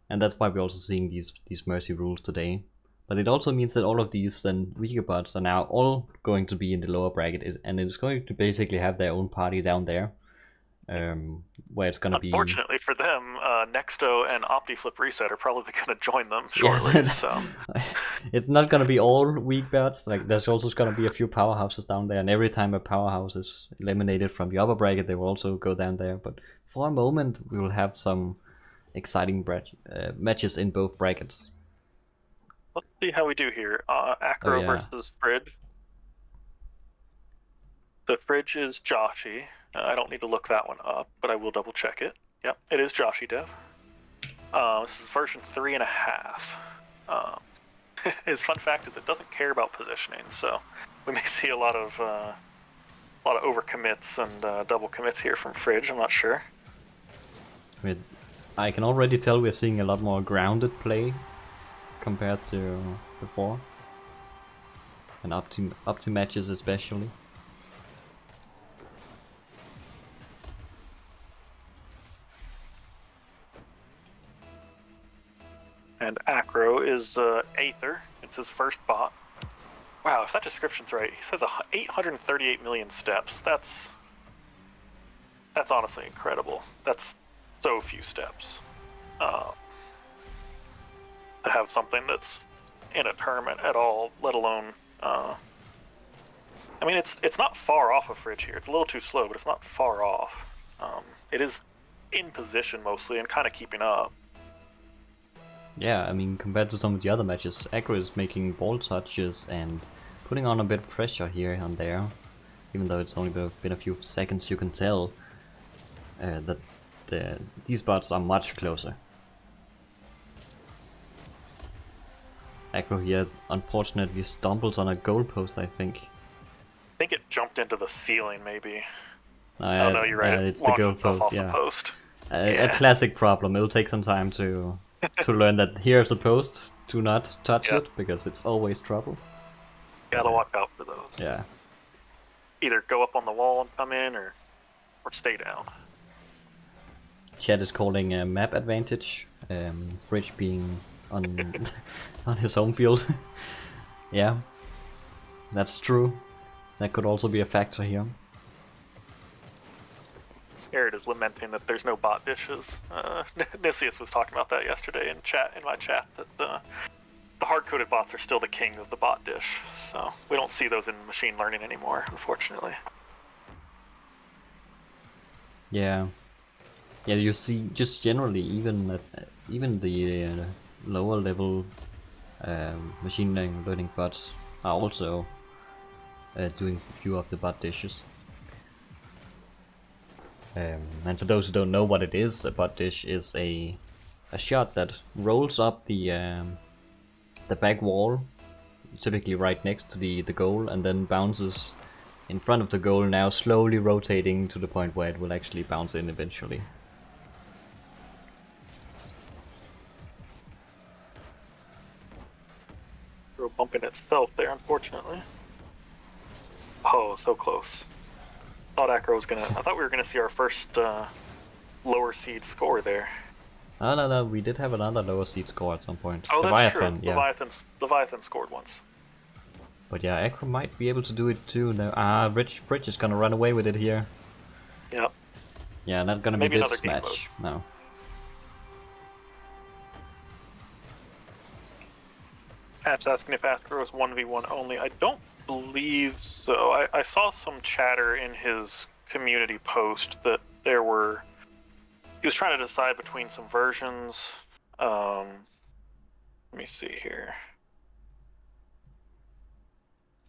And that's why we're also seeing these mercy rules today. But it also means that all of these then weaker bots are now all going to be in the lower bracket, and it's going to basically have their own party down there, where it's going to be. Unfortunately for them, Nexto and Opti-Flip Reset are probably going to join them shortly. Yeah. So it's not going to be all weak bots. Like there's also going to be a few powerhouses down there, and every time a powerhouse is eliminated from the upper bracket, they will also go down there. But for a moment, we will have some exciting matches in both brackets. let's see how we do here. Acro versus Fridge. The Fridge is Joshy. I don't need to look that one up, but I will double check it. Yep, it is JoshyDev. This is version 3.5. His fun fact is it doesn't care about positioning, so we may see a lot of overcommits and double commits here from Fridge. I'm not sure. I can already tell we're seeing a lot more grounded play compared to before, and Opti matches especially. And Acro is Aether. It's his first bot. Wow, if that description's right, he says 838 million steps. That's honestly incredible. That's so few steps. To have something that's in a tournament at all, let alone... I mean, it's not far off of Fridge here. It's a little too slow, but it's not far off. It is in position mostly and kind of keeping up. Yeah, I mean, compared to some of the other matches, Acro is making ball touches and putting on a bit of pressure here and there. Even though it's only been a few seconds, you can tell that these bots are much closer. Acro here unfortunately stumbles on a goalpost, I think. I think it jumped into the ceiling, maybe. Oh no, you're right. It's it the launched itself goalpost, off yeah. the post. A classic problem. It'll take some time to learn that here's a post. Do not touch it, because it's always trouble. Gotta watch out for those. Yeah. Either go up on the wall and come in, or stay down. Chat is calling a map advantage. Fridge being on on his home field. Yeah, that's true. That could also be a factor here. Garrett is lamenting that there's no bot dishes. Nicias was talking about that yesterday in my chat, that the hard-coded bots are still the king of the bot dish. So we don't see those in machine learning anymore, unfortunately. Yeah. Yeah, you see, just generally, even the lower level machine learning bots are also doing a few of the bot dishes. And for those who don't know what it is, a bot dish is a shot that rolls up the back wall, typically right next to the goal, and then bounces in front of the goal, now slowly rotating to the point where it will actually bounce in eventually. Bumping itself there, unfortunately. Oh, so close. I thought we were gonna see our first lower seed score there. Oh no, we did have another lower seed score at some point. Oh, that's Leviathan, true. yeah. Leviathan scored once. But yeah, Acro might be able to do it too. Now, Fridge is gonna run away with it here. Yep. Yeah, not gonna Maybe be this another game match. No. App's asking if Acro is 1v1 only. I don't believe so. I saw some chatter in his community post that he was trying to decide between some versions. Let me see here.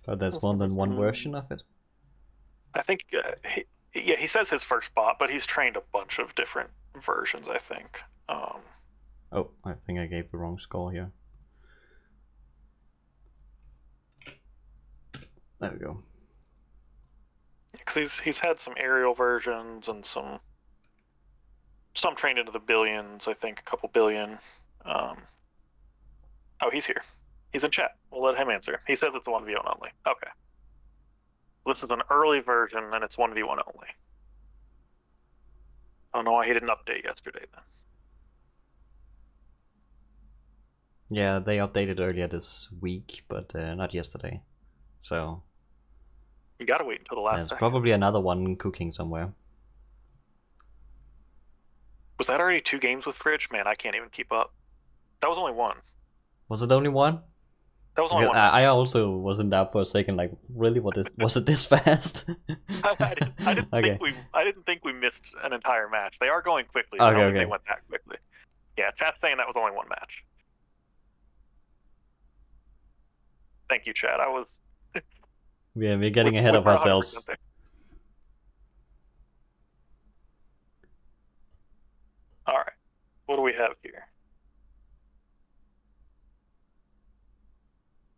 But there's more than one version of it? I think, he says his first bot, but he's trained a bunch of different versions, I think. Oh, I think I gave the wrong score here. There we go. Because he's had some aerial versions and some trained into the billions, I think, a couple billion. Oh, he's here. He's in chat. We'll let him answer. He says it's a 1v1 only. Okay. This is an early version, and it's 1v1 only. I don't know why he didn't update yesterday then. Yeah, they updated earlier this week, but not yesterday. So You gotta wait until the last there's second. probably another one cooking somewhere. Was that already 2 games with Fridge? Man, I can't even keep up. That was only one. Was it only one? That was only one I match. also was in doubt for a second, like, really, was it this fast? I didn't Okay. think we missed an entire match. They are going quickly. Okay, I don't think okay. they went that quickly. Yeah, chat's saying that was only one match. Thank you, chat. I was. We're getting ahead of ourselves. 100% there. All right, what do we have here?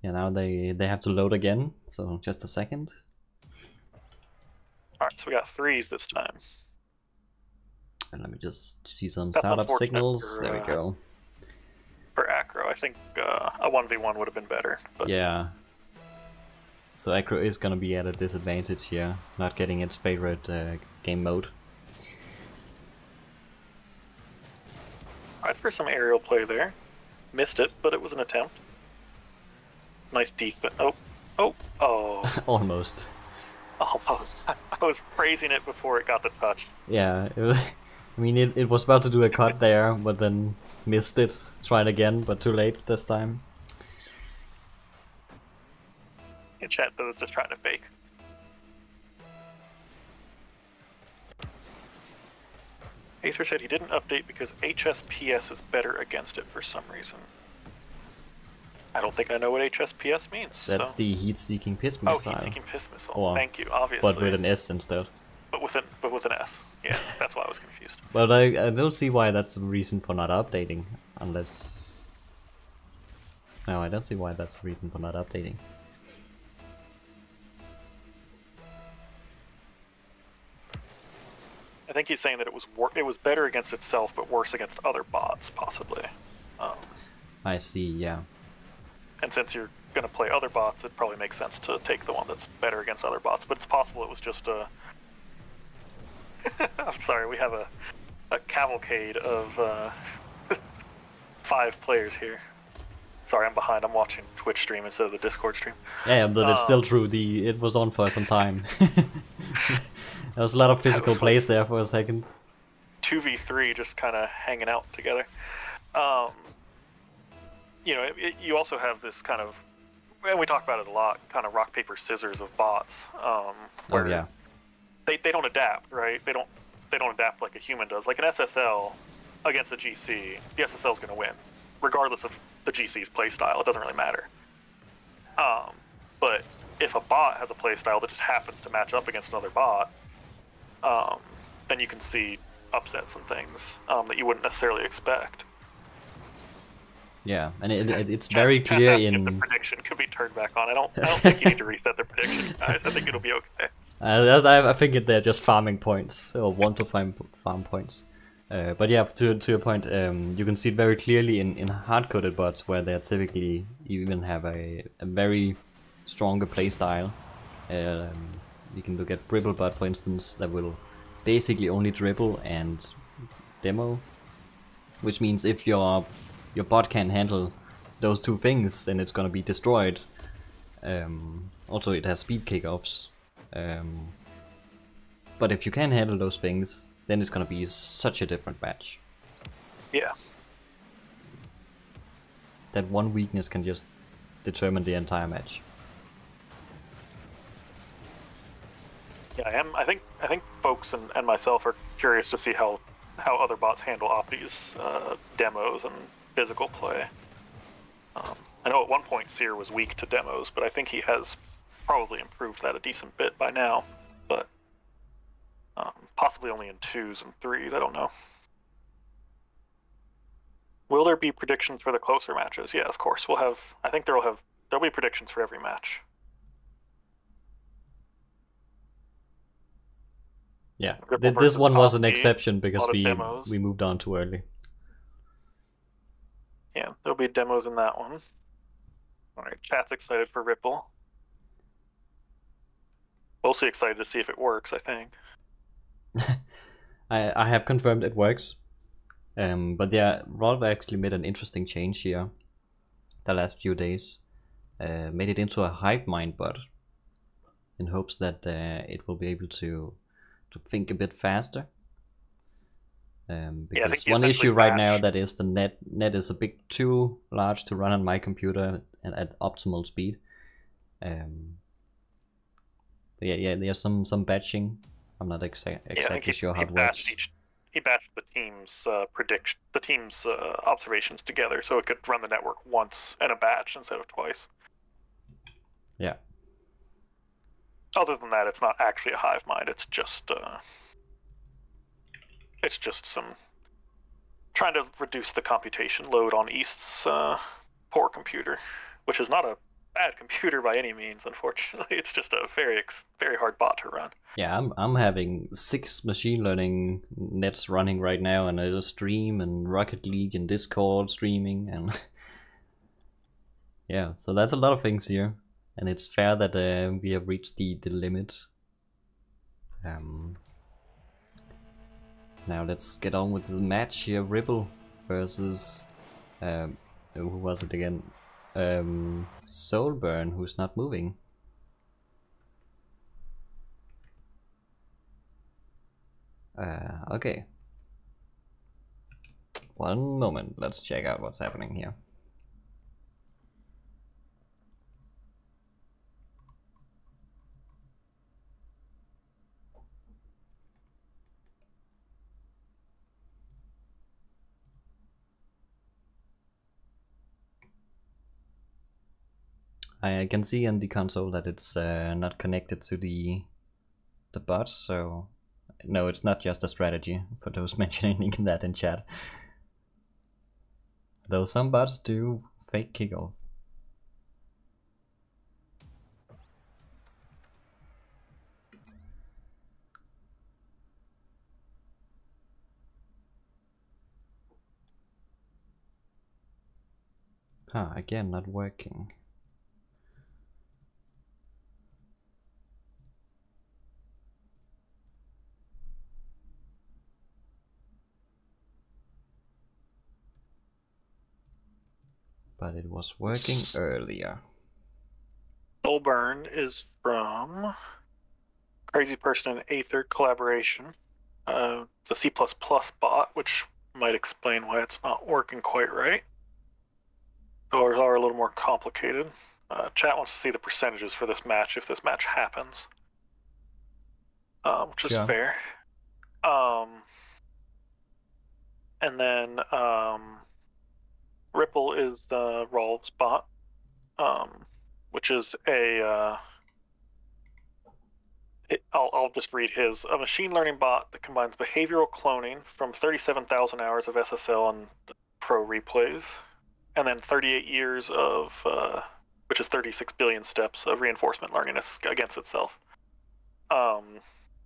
Yeah, now they have to load again. So just a second. All right, so we got 3s this time. And let me just see some That's startup unfortunate signals. for, There we go. For Acro, I think a 1v1 would have been better. But... Yeah. So Acro is gonna be at a disadvantage here, not getting its favorite game mode. Tried for some aerial play there. Missed it, but it was an attempt. Nice defense. Oh. Almost. Almost. I was praising it before it got the touch. Yeah, I mean, it was about to do a cut there, but then missed it. Tried again, but too late this time. In chat, though, it's just trying to fake. Aether said he didn't update because HSPS is better against it for some reason. I don't think I know what HSPS means. That's the heat-seeking piss missile. Oh, heat-seeking piss missile. Or, thank you, obviously. But with an S instead. But with an S. Yeah, that's why I was confused. But I don't see why that's the reason for not updating, unless... No, I don't see why that's the reason for not updating. I think he's saying that it was better against itself, but worse against other bots, possibly. I see, yeah. And since you're going to play other bots, it probably makes sense to take the one that's better against other bots. But it's possible it was just a... I'm sorry, we have a cavalcade of 5 players here. Sorry, I'm behind. I'm watching Twitch stream instead of the Discord stream. Yeah, but it's still true. It was on for some time. There was a lot of physical plays there for a second. 2v3 just kind of hanging out together. You know, you also have this kind of, and we talk about it a lot, kind of rock, paper, scissors of bots. Where yeah. They don't adapt, right? They don't adapt like a human does. Like an SSL against a GC, the SSL is going to win, regardless of the GC's playstyle. It doesn't really matter. But if a bot has a playstyle that just happens to match up against another bot, then you can see upsets and things that you wouldn't necessarily expect. Yeah, and it's very clear in... The prediction could be turned back on. I don't think you need to reset the prediction, guys. I think it'll be okay. I think they're just farming points, or want to farm points. But yeah, to your point, you can see it very clearly in hard-coded bots, where they typically even have a very stronger playstyle. You can look at DribbleBot, for instance, that will basically only dribble and demo, which means if your bot can handle those two things, then it's gonna be destroyed. Also, it has speed kickoffs. But if you can handle those things, then it's gonna be such a different match. Yeah. That one weakness can just determine the entire match. Yeah, I think folks and myself are curious to see how other bots handle Opti's demos and physical play. I know at one point Seer was weak to demos, but I think he has probably improved that a decent bit by now. But possibly only in 2s and 3s, I don't know. Will there be predictions for the closer matches? Yeah, of course. We'll have. I think there'll be predictions for every match. Yeah, this one was an exception because we moved on too early. Yeah, there'll be demos in that one. Alright, chat's excited for Ripple. Mostly excited to see if it works, I think. I have confirmed it works. But yeah, Rolv actually made an interesting change here the last few days. Made it into a hive mind bot in hopes that it will be able to think a bit faster. Because one issue right now that is the net is a bit too large to run on my computer and at optimal speed. Yeah, there's some batching. I'm not exactly sure how it works. He batched the team's observations together, so it could run the network once in a batch instead of twice. Yeah. Other than that, it's not actually a hive mind. It's just some trying to reduce the computation load on East's poor computer, which is not a bad computer by any means. Unfortunately, it's just a very hard bot to run. Yeah, I'm having 6 machine learning nets running right now, and there's a stream and Rocket League and Discord streaming, and yeah, so that's a lot of things here, and it's fair that we have reached the limit. Now let's get on with this match here. Ripple versus who was it again? Soulburn, who's not moving. Okay. One moment, let's check out what's happening here. I can see on the console that it's not connected to the bot, so no, it's not just a strategy, for those mentioning that in chat. Though some bots do fake kickoff. Again, not working. But it was working earlier. Soulburn is from Crazy Person and Aether collaboration. It's a C++ bot, which might explain why it's not working quite right. Those are a little more complicated. Chat wants to see the percentages for this match if this match happens, which is fair. And then Ripple is the Rolv's bot, which is a I'll just read his. A machine learning bot that combines behavioral cloning from 37,000 hours of SSL and pro replays, and then 38 years of, which is 36 billion steps of reinforcement learning against itself. And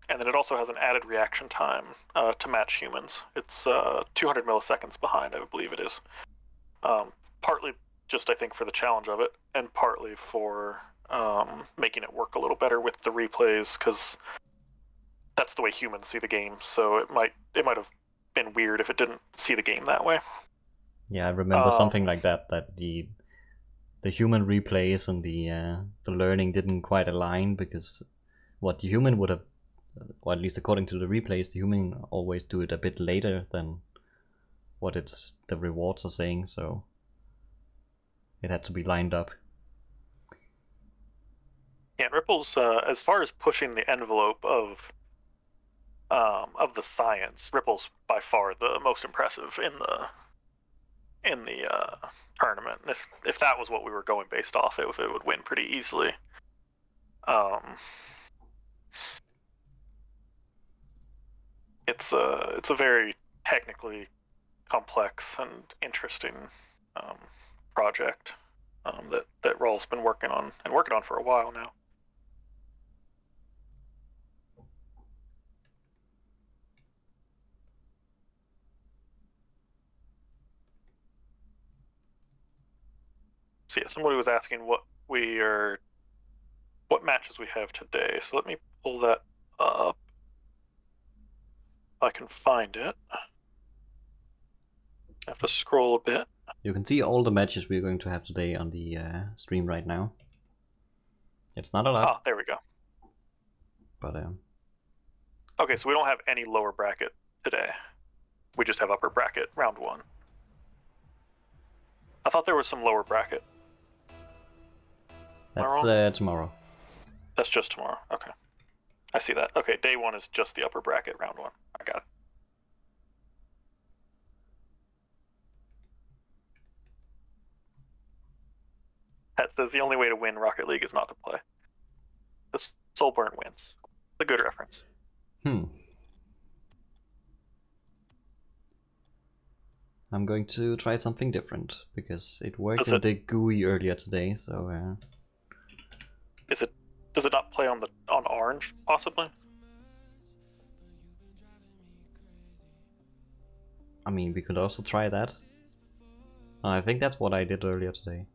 then it also has an added reaction time to match humans. It's 200 milliseconds behind, I believe it is. Partly just, I think, for the challenge of it, and partly for making it work a little better with the replays, because that's the way humans see the game. So it might have been weird if it didn't see the game that way. Yeah, I remember something like that. That the human replays and the learning didn't quite align, because what the human would have, or at least according to the replays, the human always do it a bit later than what the rewards are saying. So it had to be lined up. Yeah, Ripple's as far as pushing the envelope of the science, Ripple's by far the most impressive in the tournament. If that was what we were going based off, it would win pretty easily. It's a very technically complex and interesting project that Rolv's been working on for a while now. So yeah, somebody was asking what matches we have today. So let me pull that up. I can find it. I have to scroll a bit. You can see all the matches we're going to have today on the stream right now. It's not a lot. Ah, there we go. But okay, so we don't have any lower bracket today. We just have upper bracket round 1. I thought there was some lower bracket. That's tomorrow. That's just tomorrow. Okay. I see that. Okay, day 1 is just the upper bracket round 1. I got it. That says the only way to win Rocket League is not to play. The Soulburn wins. A good reference. I'm going to try something different because it worked in the GUI earlier today. So does it not play on orange possibly? I mean, we could also try that. I think that's what I did earlier today.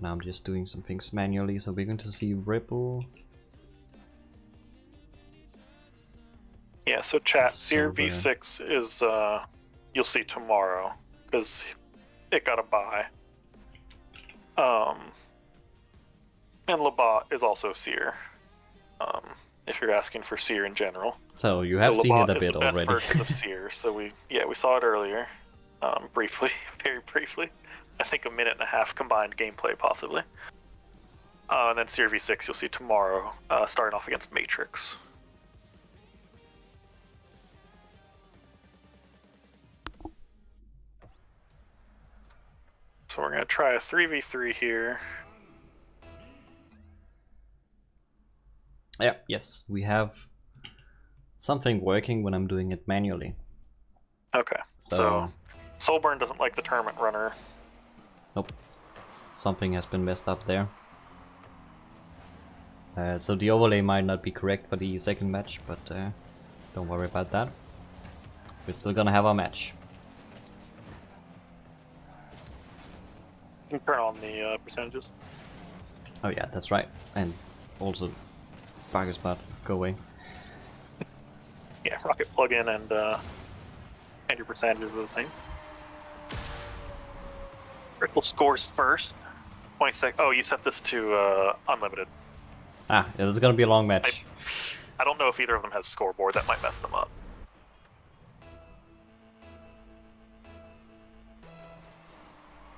Now I'm just doing some things manually, so we're going to see Ripple. Yeah, so chat, Seer V6 is, you'll see tomorrow, because it got a buy. And LeBot is also Seer, if you're asking for Seer in general. So you have seen it a bit already. LeBot is the best version of Seer, so we saw it earlier, briefly, very briefly. I think a minute and a half combined gameplay, possibly. And then Seer V6 you'll see tomorrow, starting off against Matrix. So we're going to try a 3v3 here. Yeah, yes, we have something working when I'm doing it manually. Okay, so Soulburn doesn't like the tournament runner. Nope. Something has been messed up there. So the overlay might not be correct for the second match, but don't worry about that. We're still gonna have our match. You can turn on the percentages. Oh yeah, that's right. And also, Spot, go away. Yeah, Rocket plugin and your percentages are the same. Ripple scores first. 20 sec. Oh, you set this to unlimited. Ah, yeah, this is gonna be a long match. I don't know if either of them has scoreboard. That might mess them up.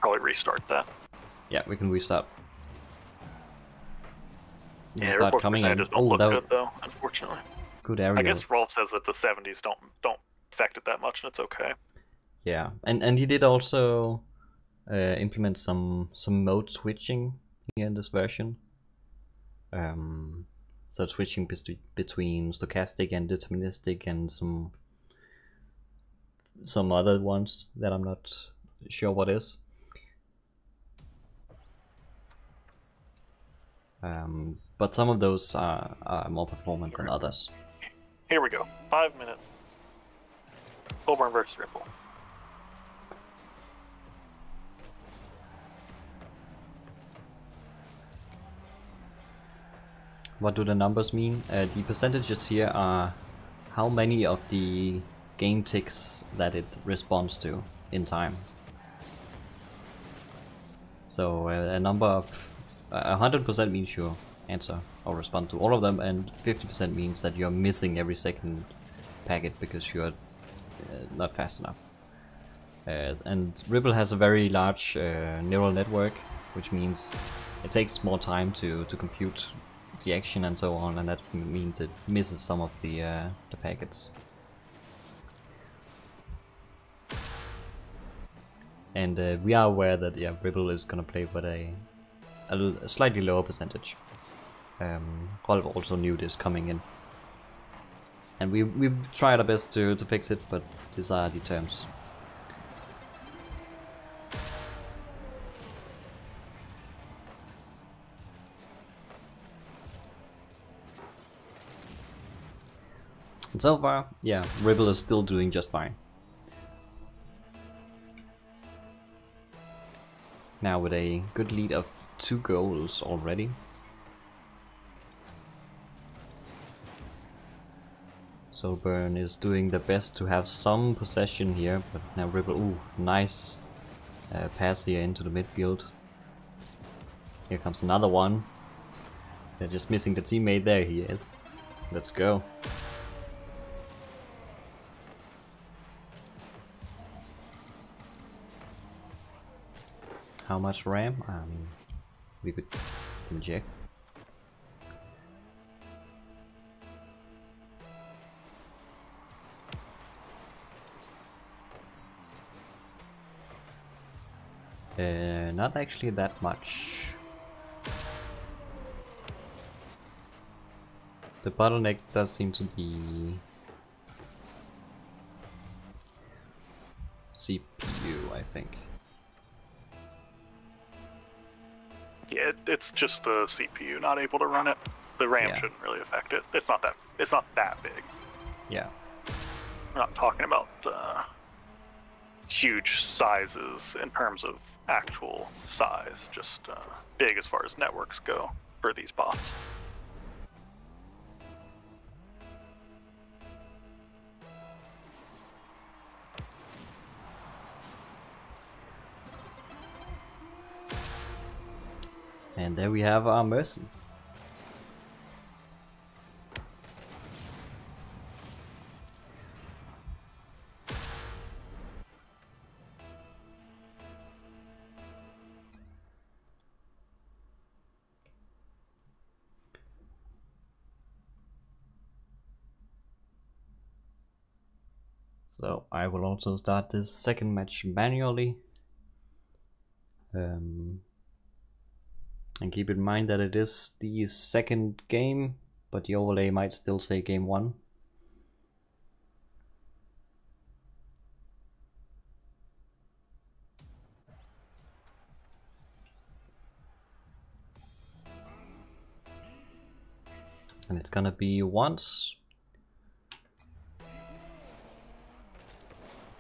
Probably restart that. Yeah, we can restart. Yeah, Ripple percentages don't look good though, unfortunately. Good area. I guess Rolv says that the 70s don't affect it that much, and it's okay. Yeah, and he did also implement some mode switching here in this version. So switching between stochastic and deterministic and some other ones that I'm not sure what is. But some of those are more performant than others. Here we go. 5 minutes. Soulburn versus Ripple. What do the numbers mean? The percentages here are how many of the game ticks that it responds to in time. So a number of 100% means you answer or respond to all of them, and 50% means that you're missing every second packet because you're not fast enough. And Ripple has a very large neural network, which means it takes more time to compute the action and so on, and that means it misses some of the packets. And we are aware that Ripple is gonna play with a slightly lower percentage. Rolv also knew this coming in, and we tried our best to fix it, but these are the terms. And so far, yeah, Ripple is still doing just fine. Now with a good lead of 2 goals already. Soulburn is doing the best to have some possession here, but now Ripple, ooh, nice pass here into the midfield. Here comes another one. They're just missing the teammate. There he is. Let's go. How much RAM? I mean, we could inject. Not actually that much. The bottleneck does seem to be CPU, I think. Yeah, it's just the CPU not able to run it. The RAM shouldn't really affect it. It's not that big. Yeah. We're not talking about huge sizes in terms of actual size, just big as far as networks go for these bots. And there we have our Mercy. So I will also start this second match manually. And keep in mind that it is the second game, but the overlay might still say game 1. And it's gonna be once.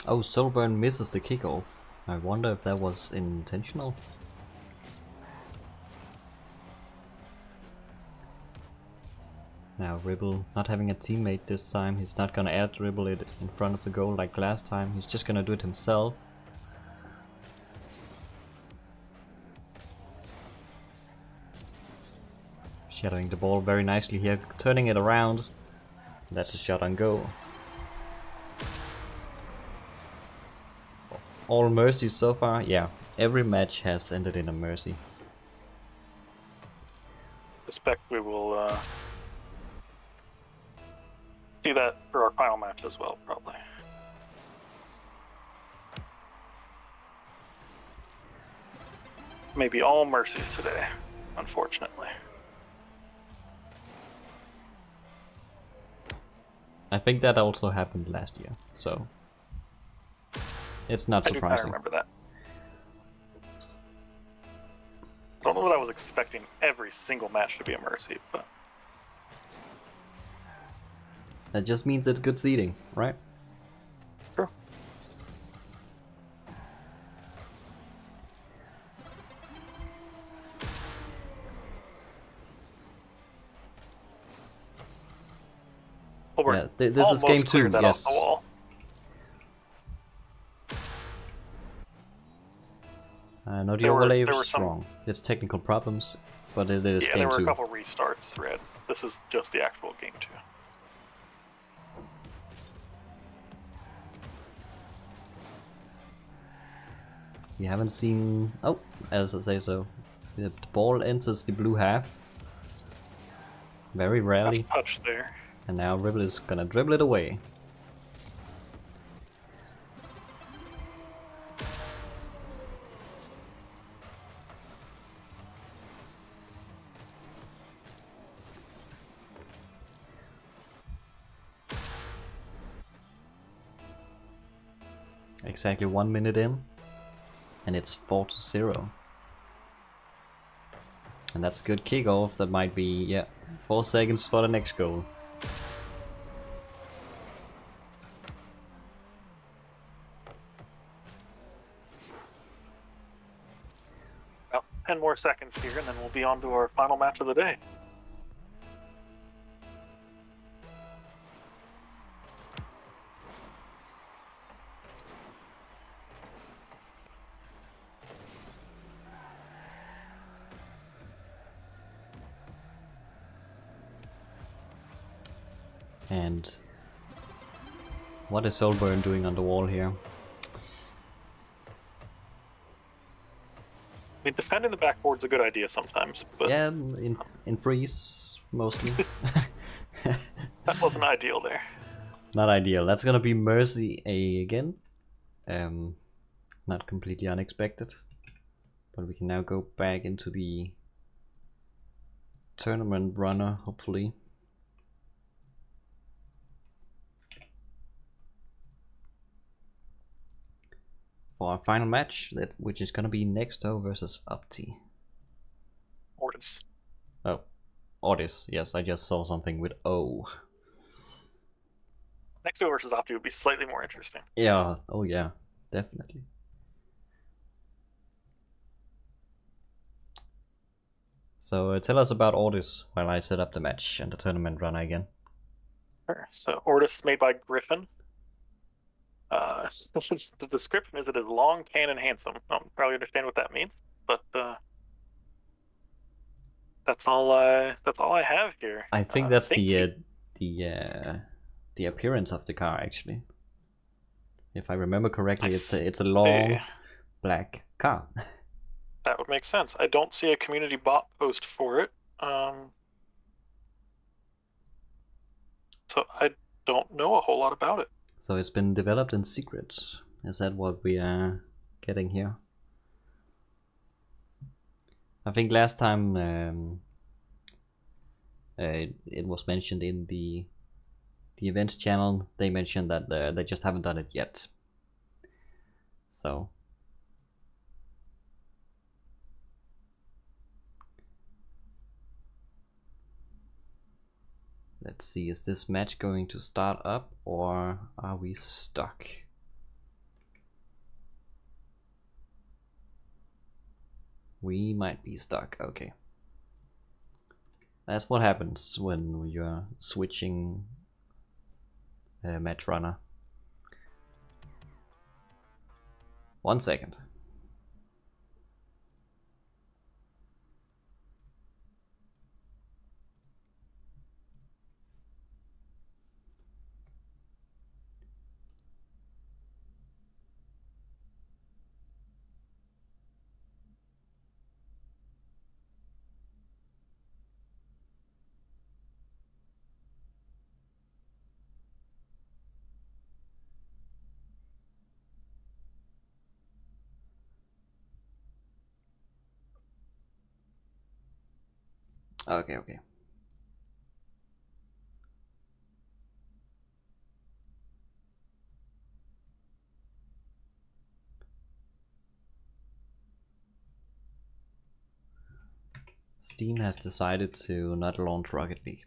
Oh, Soulburn misses the kickoff. I wonder if that was intentional. Now Ribble not having a teammate this time. He's not gonna add Ribble it in front of the goal like last time. He's just gonna do it himself. Shadowing the ball very nicely here, turning it around. That's a shot on goal. All mercies so far? Yeah, every match has ended in a mercy. Suspect we will see that for our final match as well, probably. Maybe all mercies today, unfortunately. I think that also happened last year, so it's not surprising. I do kind of remember that. I don't know that I was expecting every single match to be a mercy, but that just means it's good seeding, right? Sure. Yeah, this is game 2, yes. No, the overlay was wrong. It's technical problems, but it is game 2. Yeah, there were a couple restarts, Red. This is just the actual game 2. We haven't seen... Oh, as I say so. The ball enters the blue half. Very rarely. Nice touch there. And now Ribble is gonna dribble it away. Exactly 1 minute in, and it's 4-0. And that's a good kickoff. That might be, yeah, 4 seconds for the next goal. 10 more seconds here, and then we'll be on to our final match of the day. And what is Soulburn doing on the wall here? I mean, defending the backboard's a good idea sometimes, but Yeah, in freeze mostly. that wasn't ideal there. Not ideal. That's gonna be Mercy A again. Not completely unexpected, but we can now go back into the tournament runner, hopefully. For our final match, which is gonna be Nexto versus Opti. Ordis. Oh, Ordis. Yes, I just saw something with O. Nexto versus Opti would be slightly more interesting. Yeah. Oh yeah, definitely. So tell us about Ordis while I set up the match and the tournament runner again. Sure. So Ordis is made by Griffen. The description is it is long, tan, and handsome. I don't probably understand what that means, but that's all I have here. I think that's the appearance of the car, actually. If I remember correctly, it's a long black car. That would make sense. I don't see a community bot post for it, so I don't know a whole lot about it. So it's been developed in secret. Is that what we are getting here? I think last time it was mentioned in the events channel. They mentioned that they just haven't done it yet. So let's see, is this match going to start up or are we stuck? We might be stuck, okay. That's what happens when you're switching match runner. 1 second. Okay. Steam has decided to not launch Rocket League.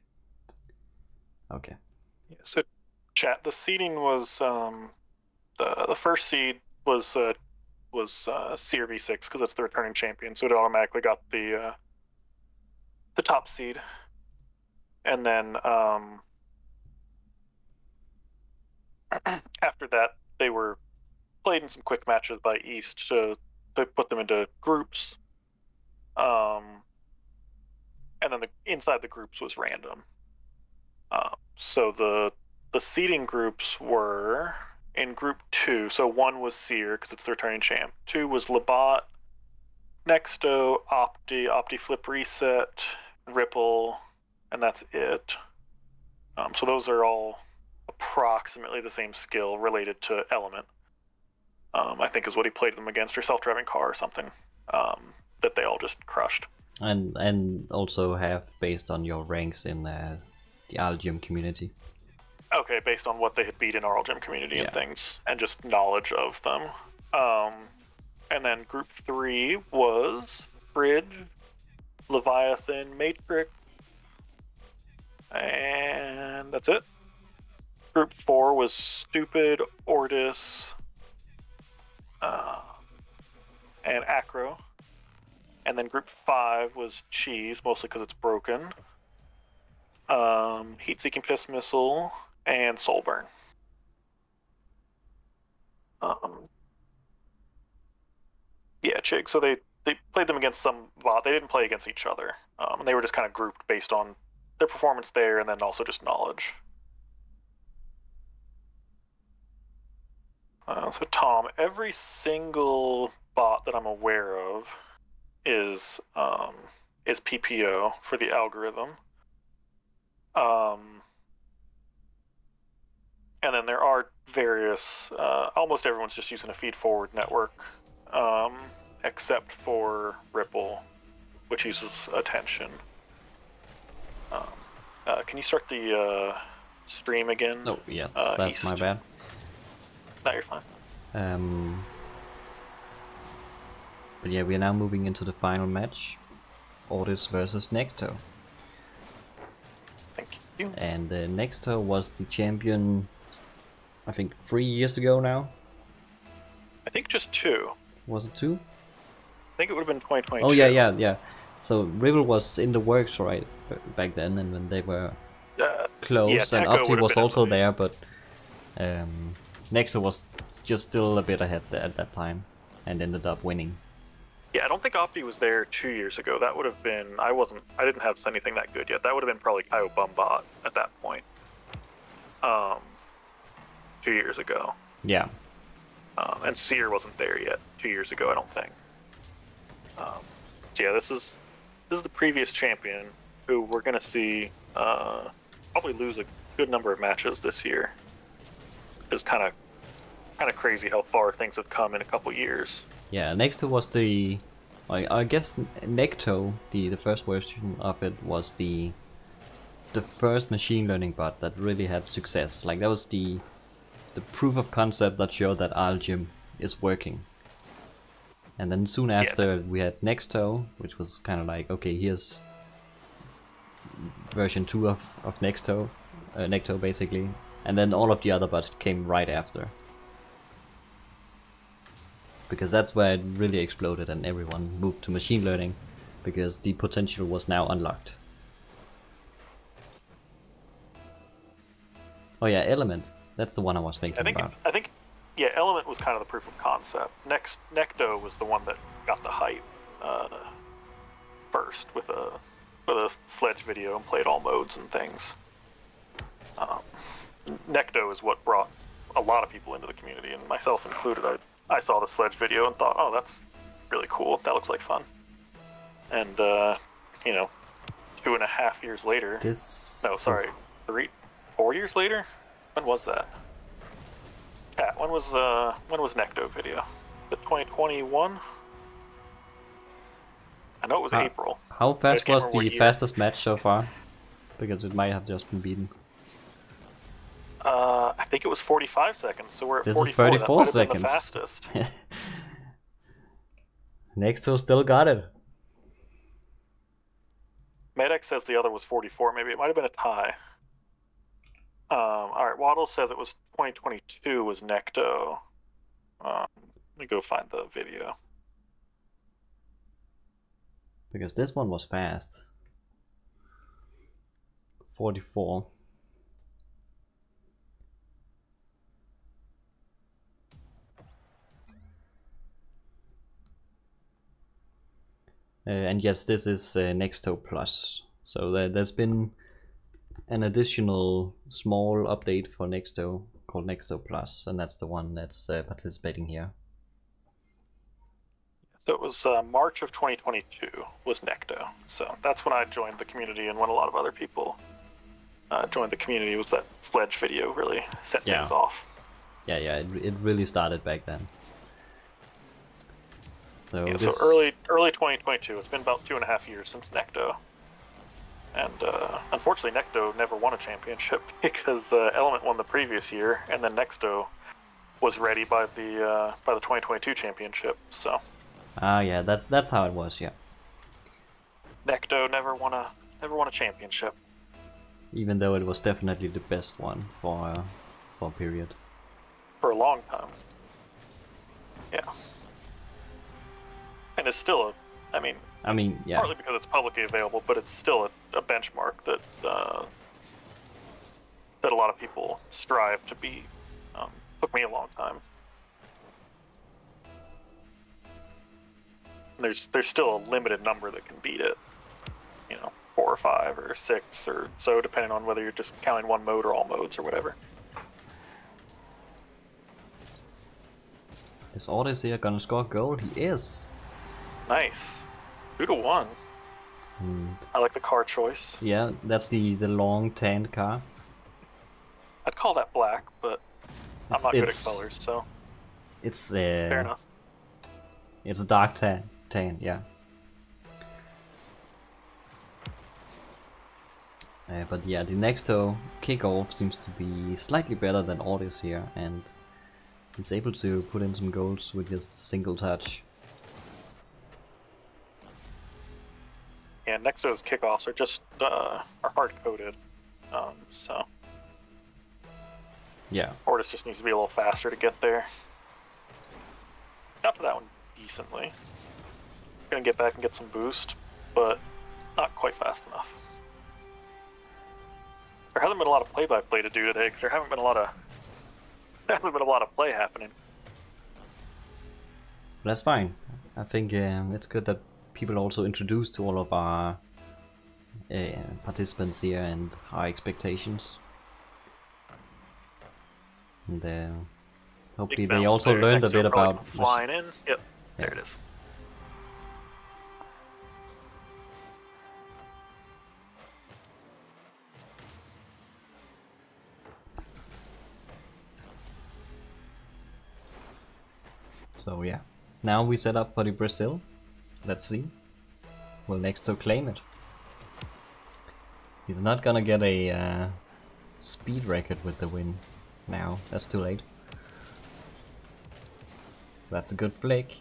Okay. Yeah, so chat, the seeding was the first seed was CRV6 because it's the returning champion, so it automatically got the top seed, and then after that they were played in some quick matches by East to put them into groups, and then inside the groups was random. So the seeding groups were in group 2. So 1 was Seer because it's the returning champ. 2 was LeBot, Nexto, Opti Flip Reset, Ripple, and that's it. So those are all approximately the same skill related to Element. I think is what he played them against, or self-driving car or something, that they all just crushed. And also have based on your ranks in the RLGM community. Okay, based on what they had beat in RLGM community and things, and just knowledge of them. And then group 3 was Bridge, Leviathan, Matrix, and that's it. Group 4 was Stupid, Ordis, and Acro. And then Group 5 was Cheese, mostly because it's broken. Heat-seeking pissed missile and Soulburn. Yeah, Chig. So they played them against some bot. They didn't play against each other. And they were just kind of grouped based on their performance there, and then also just knowledge. So Tom, every single bot that I'm aware of is PPO for the algorithm. And then there are various, almost everyone's just using a feed-forward network, except for Ripple, which uses attention. Can you start the stream again? Oh, yes, that's East. my bad. No, you're fine. But yeah, we are now moving into the final match. Ordis versus Nexto. Thank you. And Nexto was the champion, I think 3 years ago now. I think just 2. Was it 2? I think it would have been 2022. Oh yeah. So Ripple was in the works right back then, and when they were close, yeah, and Techo Opti was also in there, but Nexto was just still a bit ahead at that time, and ended up winning. Yeah, I don't think Opti was there 2 years ago. That would have been, I didn't have anything that good yet. That would have been probably Kaiyotech at that point. 2 years ago. Yeah. And Seer wasn't there yet 2 years ago, I don't think. So yeah, this is the previous champion who we're gonna see probably lose a good number of matches this year. It's kind of crazy how far things have come in a couple years. Yeah, Nexto was the, I guess Nexto, the first version of it was the first machine learning bot that really had success. Like that was the proof of concept that showed that RLGym is working. And then soon after we had Nexto, which was kind of like, okay, here's version 2 of Nexto, Nexto basically. And then all of the other bots came right after. Because that's where it really exploded and everyone moved to machine learning, because the potential was now unlocked. Oh yeah, Element. That's the one I was thinking about. I think, yeah, Element was kind of the proof of concept. Nexto was the one that got the hype first with a sledge video and played all modes and things. Nexto is what brought a lot of people into the community, and myself included. I saw the sledge video and thought, oh, that's really cool. That looks like fun. And, 2.5 years later... No, sorry, 4 years later? When was that? Yeah, when was Nexto video? The 2021? I know it was April. How fast was the fastest match so far? Because it might have just been beaten. I think it was 45 seconds, so we're at 44. This is 34 that seconds. The fastest. Nexto still got it. Medex says the other was 44. Maybe it might have been a tie. Alright, Waddle says it was 2022 was Nexto. Let me go find the video. Because this one was fast. 44. And yes, this is Nexto Plus. So there's been an additional small update for Nexto called Nexto Plus, and that's the one that's participating here. So it was March of 2022 was Nexto. So that's when I joined the community, and when a lot of other people joined the community. Was that sledge video really set things off? Yeah, it really started back then. So, yeah, so early 2022. It's been about 2.5 years since Nexto, and unfortunately, Nexto never won a championship because Element won the previous year, and then Nexto was ready by the 2022 championship. So. Yeah, that's how it was. Yeah. Nexto never won a championship. Even though it was definitely the best one for a period. For a long time. Yeah. And it's still I mean, yeah. Partly because it's publicly available, but it's still a benchmark that that a lot of people strive to be. Took me a long time. There's still a limited number that can beat it. 4 or 5 or 6 or so, depending on whether you're just counting one mode or all modes or whatever. Is Ordis here gonna score goal? He is. Nice. 2-1. And I like the car choice. yeah, that's the long tanned car. I'd call that black, but I'm not good at colors, so it's fair enough. It's a dark tan, yeah. But yeah, the Nexto kickoff seems to be slightly better than Ordis here, and he's able to put in some goals with just a single touch. Yeah, Nexto's kickoffs are just are hard-coded, so yeah. Ordis just needs to be a little faster to get there. Got to that one decently. Gonna get back and get some boost, but not quite fast enough. There hasn't been a lot of play-by-play to do today because there hasn't been a lot of play happening. That's fine. I think it's good that people also introduce to all of our participants here and our expectations. And hopefully they also learned a bit about flying in. Yep, there it is. So yeah, now we set up for the Brazil. Let's see. Will Nexto claim it? He's not gonna get a speed record with the win now. That's too late. That's a good flick.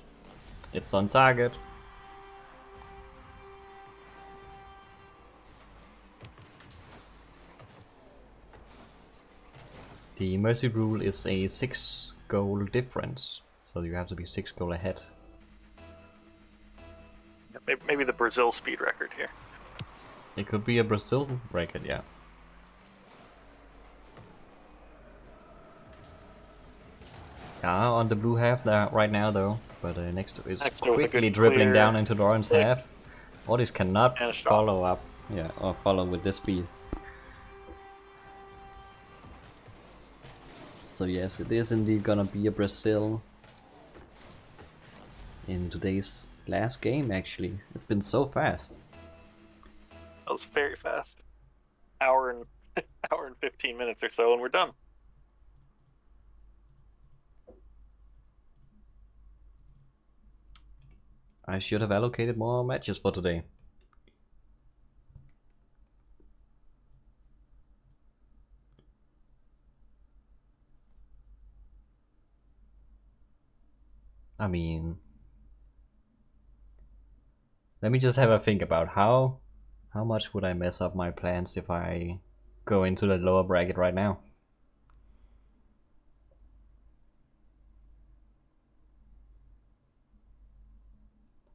It's on target. The mercy rule is a 6 goal difference. So you have to be 6 goals ahead. Maybe the Brazil speed record here. It could be a Brazil record, yeah. Yeah, on the blue half there right now though, but Nexto is quickly dribbling down into the orange half. Ordis cannot follow up, yeah, or follow with this speed. So yes, it is indeed gonna be a Brazil in today's last game. Actually, it's been so fast. That was very fast. Hour and 15 minutes or so, and we're done. I should have allocated more matches for today. I mean, let me just have a think about how much would I mess up my plans if I go into the lower bracket right now.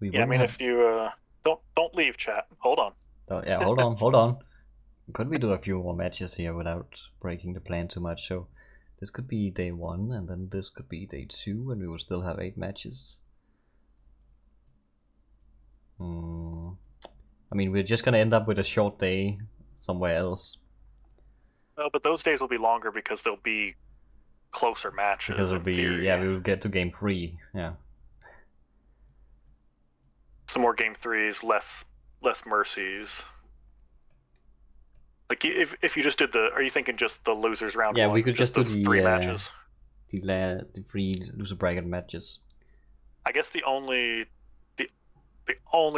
Yeah, I mean, if you don't leave chat. Hold on. Oh, yeah, hold on. Could we do a few more matches here without breaking the plan too much? So this could be day 1, and then this could be day 2, and we will still have 8 matches. I mean, we're just gonna end up with a short day somewhere else. Well, but those days will be longer because there'll be closer matches. Because it'll be, yeah, we will get to game 3, yeah. Some more game 3s, less mercies. Like if you just did the, are you thinking just the losers round? Yeah, one, we could just do the 3 matches. The 3 loser bracket matches. I guess the only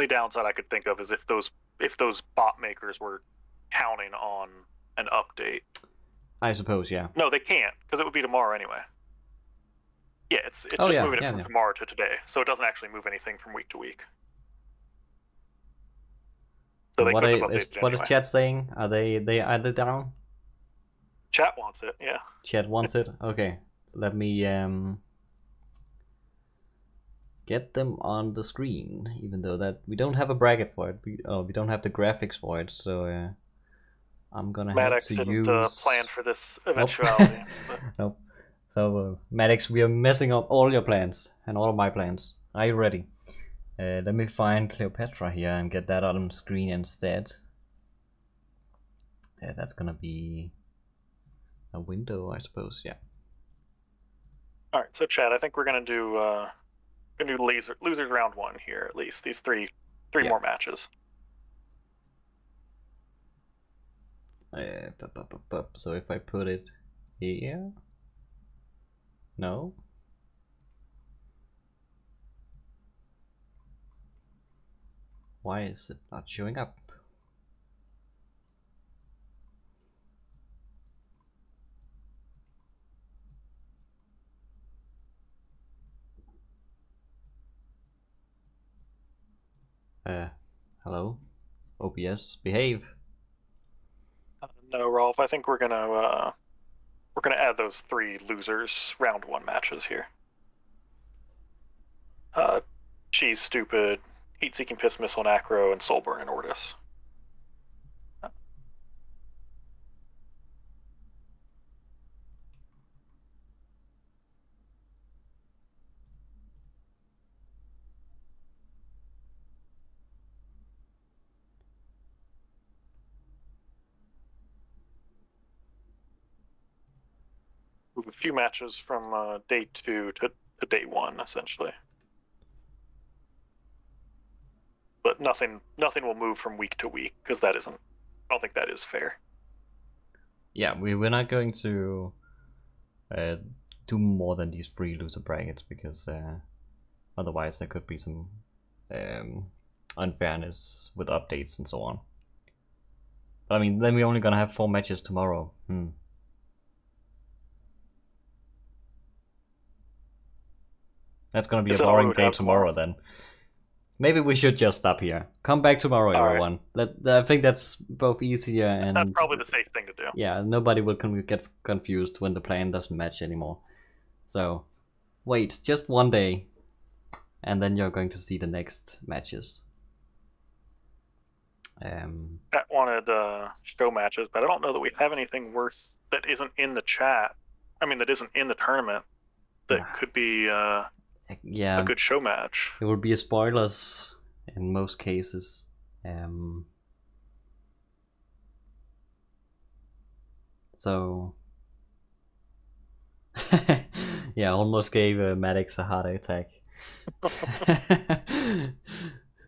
downside I could think of is if those bot makers were counting on an update. I suppose, yeah. No, they can't, because it would be tomorrow anyway. Yeah, it's just moving it from tomorrow to today, so it doesn't actually move anything from week to week. So they couldn't have updated it anyway. What is chat saying? Are they down? Chat wants it, yeah. Chat wants it? Okay. Let me get them on the screen, even though that we don't have a bracket for it. We don't have the graphics for it, so I'm gonna Maddox have to didn't use... plan for this eventuality. Nope. Nope. So Maddox, we are messing up all your plans and all of my plans. Are you ready? Let me find Cleopatra here and get that on screen instead. That's gonna be a window, I suppose. Yeah. All right, so Chad, I think we're gonna do losers round 1 here, at least these three more matches. So if I put it here, no. Why is it not showing up? Hello? OBS, behave. No, Rolv, I think we're gonna add those 3 losers round 1 matches here. Cheese Stupid, Heat Seeking Piss Missile and Acro, and Soulburn and Ordis. Move a few matches from day 2 to day 1, essentially. But nothing will move from week to week, because I don't think that is fair. Yeah, we're not going to do more than these 3 loser brackets, because otherwise there could be some unfairness with updates and so on. But I mean, then we're only gonna have 4 matches tomorrow. That's gonna be a boring day tomorrow then. Maybe we should just stop here. Come back tomorrow, everyone. Right. I think that's both easier and... That's probably the safe thing to do. Yeah, nobody will get confused when the plan doesn't match anymore. So, wait, just one day. And then you're going to see the next matches. Pat wanted show matches, but I don't know that we have anything worse that isn't in the chat. I mean, that isn't in the tournament. That could be... yeah, a good show match. It would be a spoilers in most cases. So yeah, almost gave Maddox a heart attack.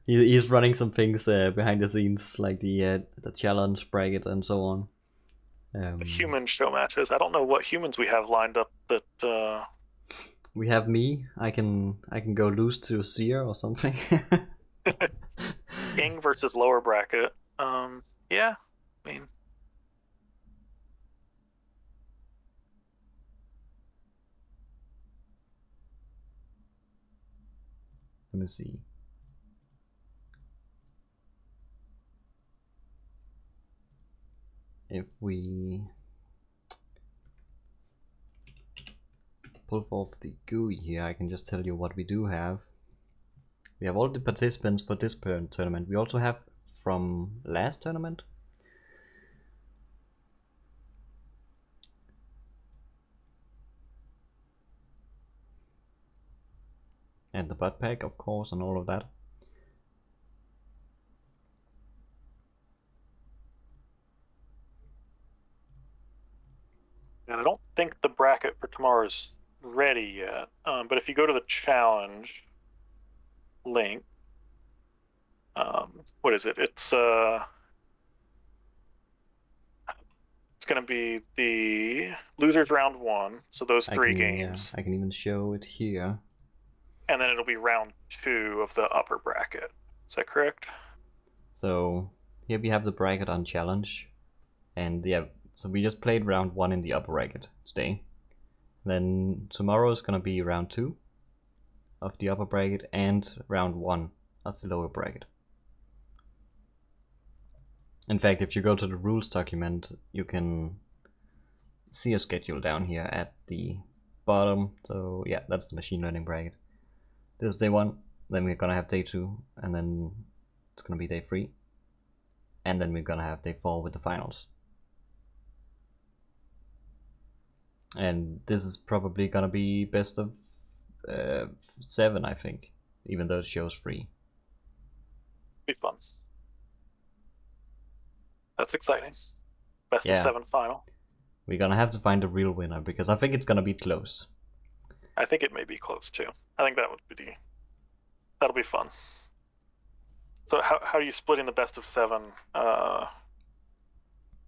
He's running some things behind the scenes, like the challenge bracket and so on. Human show matches. I don't know what humans we have lined up that. We have me. I can go lose to Seer or something. King versus lower bracket. Yeah. I mean, let me see. If we pull off the GUI here, I can just tell you what we do have. We have all the participants for this tournament. We also have from last tournament. And the butt pack, of course, and all of that. And I don't think the bracket for tomorrow is ready yet. But if you go to the challenge link, what is it? It's going to be the losers round 1, so those 3 games. I can even show it here. And then it'll be round 2 of the upper bracket. Is that correct? So here we have the bracket on challenge, and yeah, so we just played round 1 in the upper bracket today. Then tomorrow is gonna be round 2 of the upper bracket and round 1 of the lower bracket. In fact, if you go to the rules document, you can see a schedule down here at the bottom. So yeah, that's the machine learning bracket. This is day 1, then we're gonna have day 2, and then it's gonna be day 3. And then we're gonna have day 4 with the finals. And this is probably gonna be best of 7, I think, even though it shows 3. Be fun. That's exciting. Best of Yeah. 7 final. We're gonna have to find a real winner, because I think it's gonna be close. I think it may be close too. I think that'll be fun. So how are you splitting the best of 7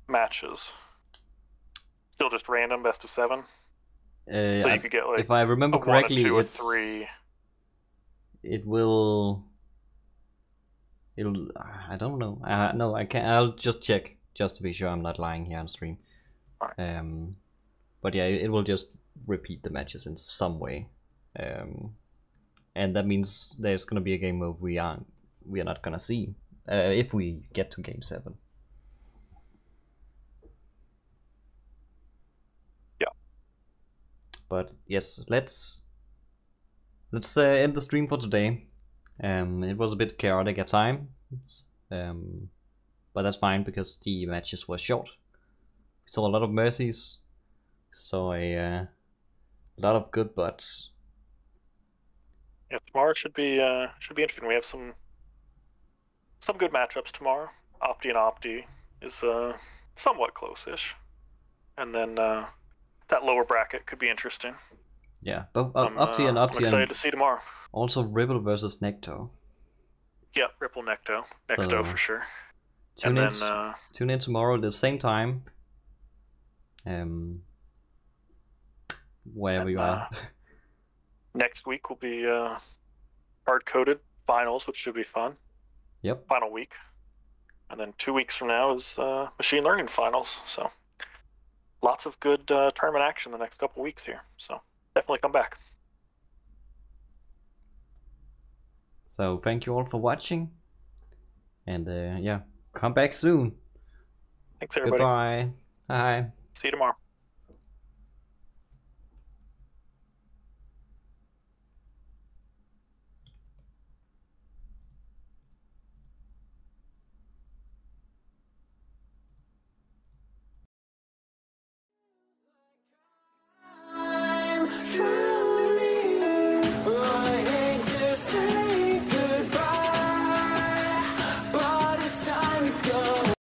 matches? Still just random best of 7? So you could get like, if I remember a correctly, 1, a 2, or it's 3. It'll. I don't know. No, I can't. I'll just check just to be sure I'm not lying here on stream. Right. But yeah, it will just repeat the matches in some way, and that means there's gonna be a game mode we are not gonna see if we get to game 7. Yeah. But yes, let's end the stream for today. It was a bit chaotic at times, but that's fine because the matches were short. We saw a lot of mercies, saw a lot of good butts. Yeah, tomorrow should be interesting. We have some good matchups tomorrow. Opti and Opti is somewhat close-ish, and then that lower bracket could be interesting. Yeah, but Opti and Opti. I'm excited to see tomorrow. Also, Ripple versus Nexto. Yeah, Ripple Nexto So, for sure. Tune in tomorrow at the same time. Wherever you are. Next week will be hard-coded finals, which should be fun. Yep. Final week. And then 2 weeks from now is machine learning finals. So lots of good tournament action the next couple weeks here. So definitely come back. So thank you all for watching. And yeah, come back soon. Thanks, everybody. Goodbye. Bye. See you tomorrow.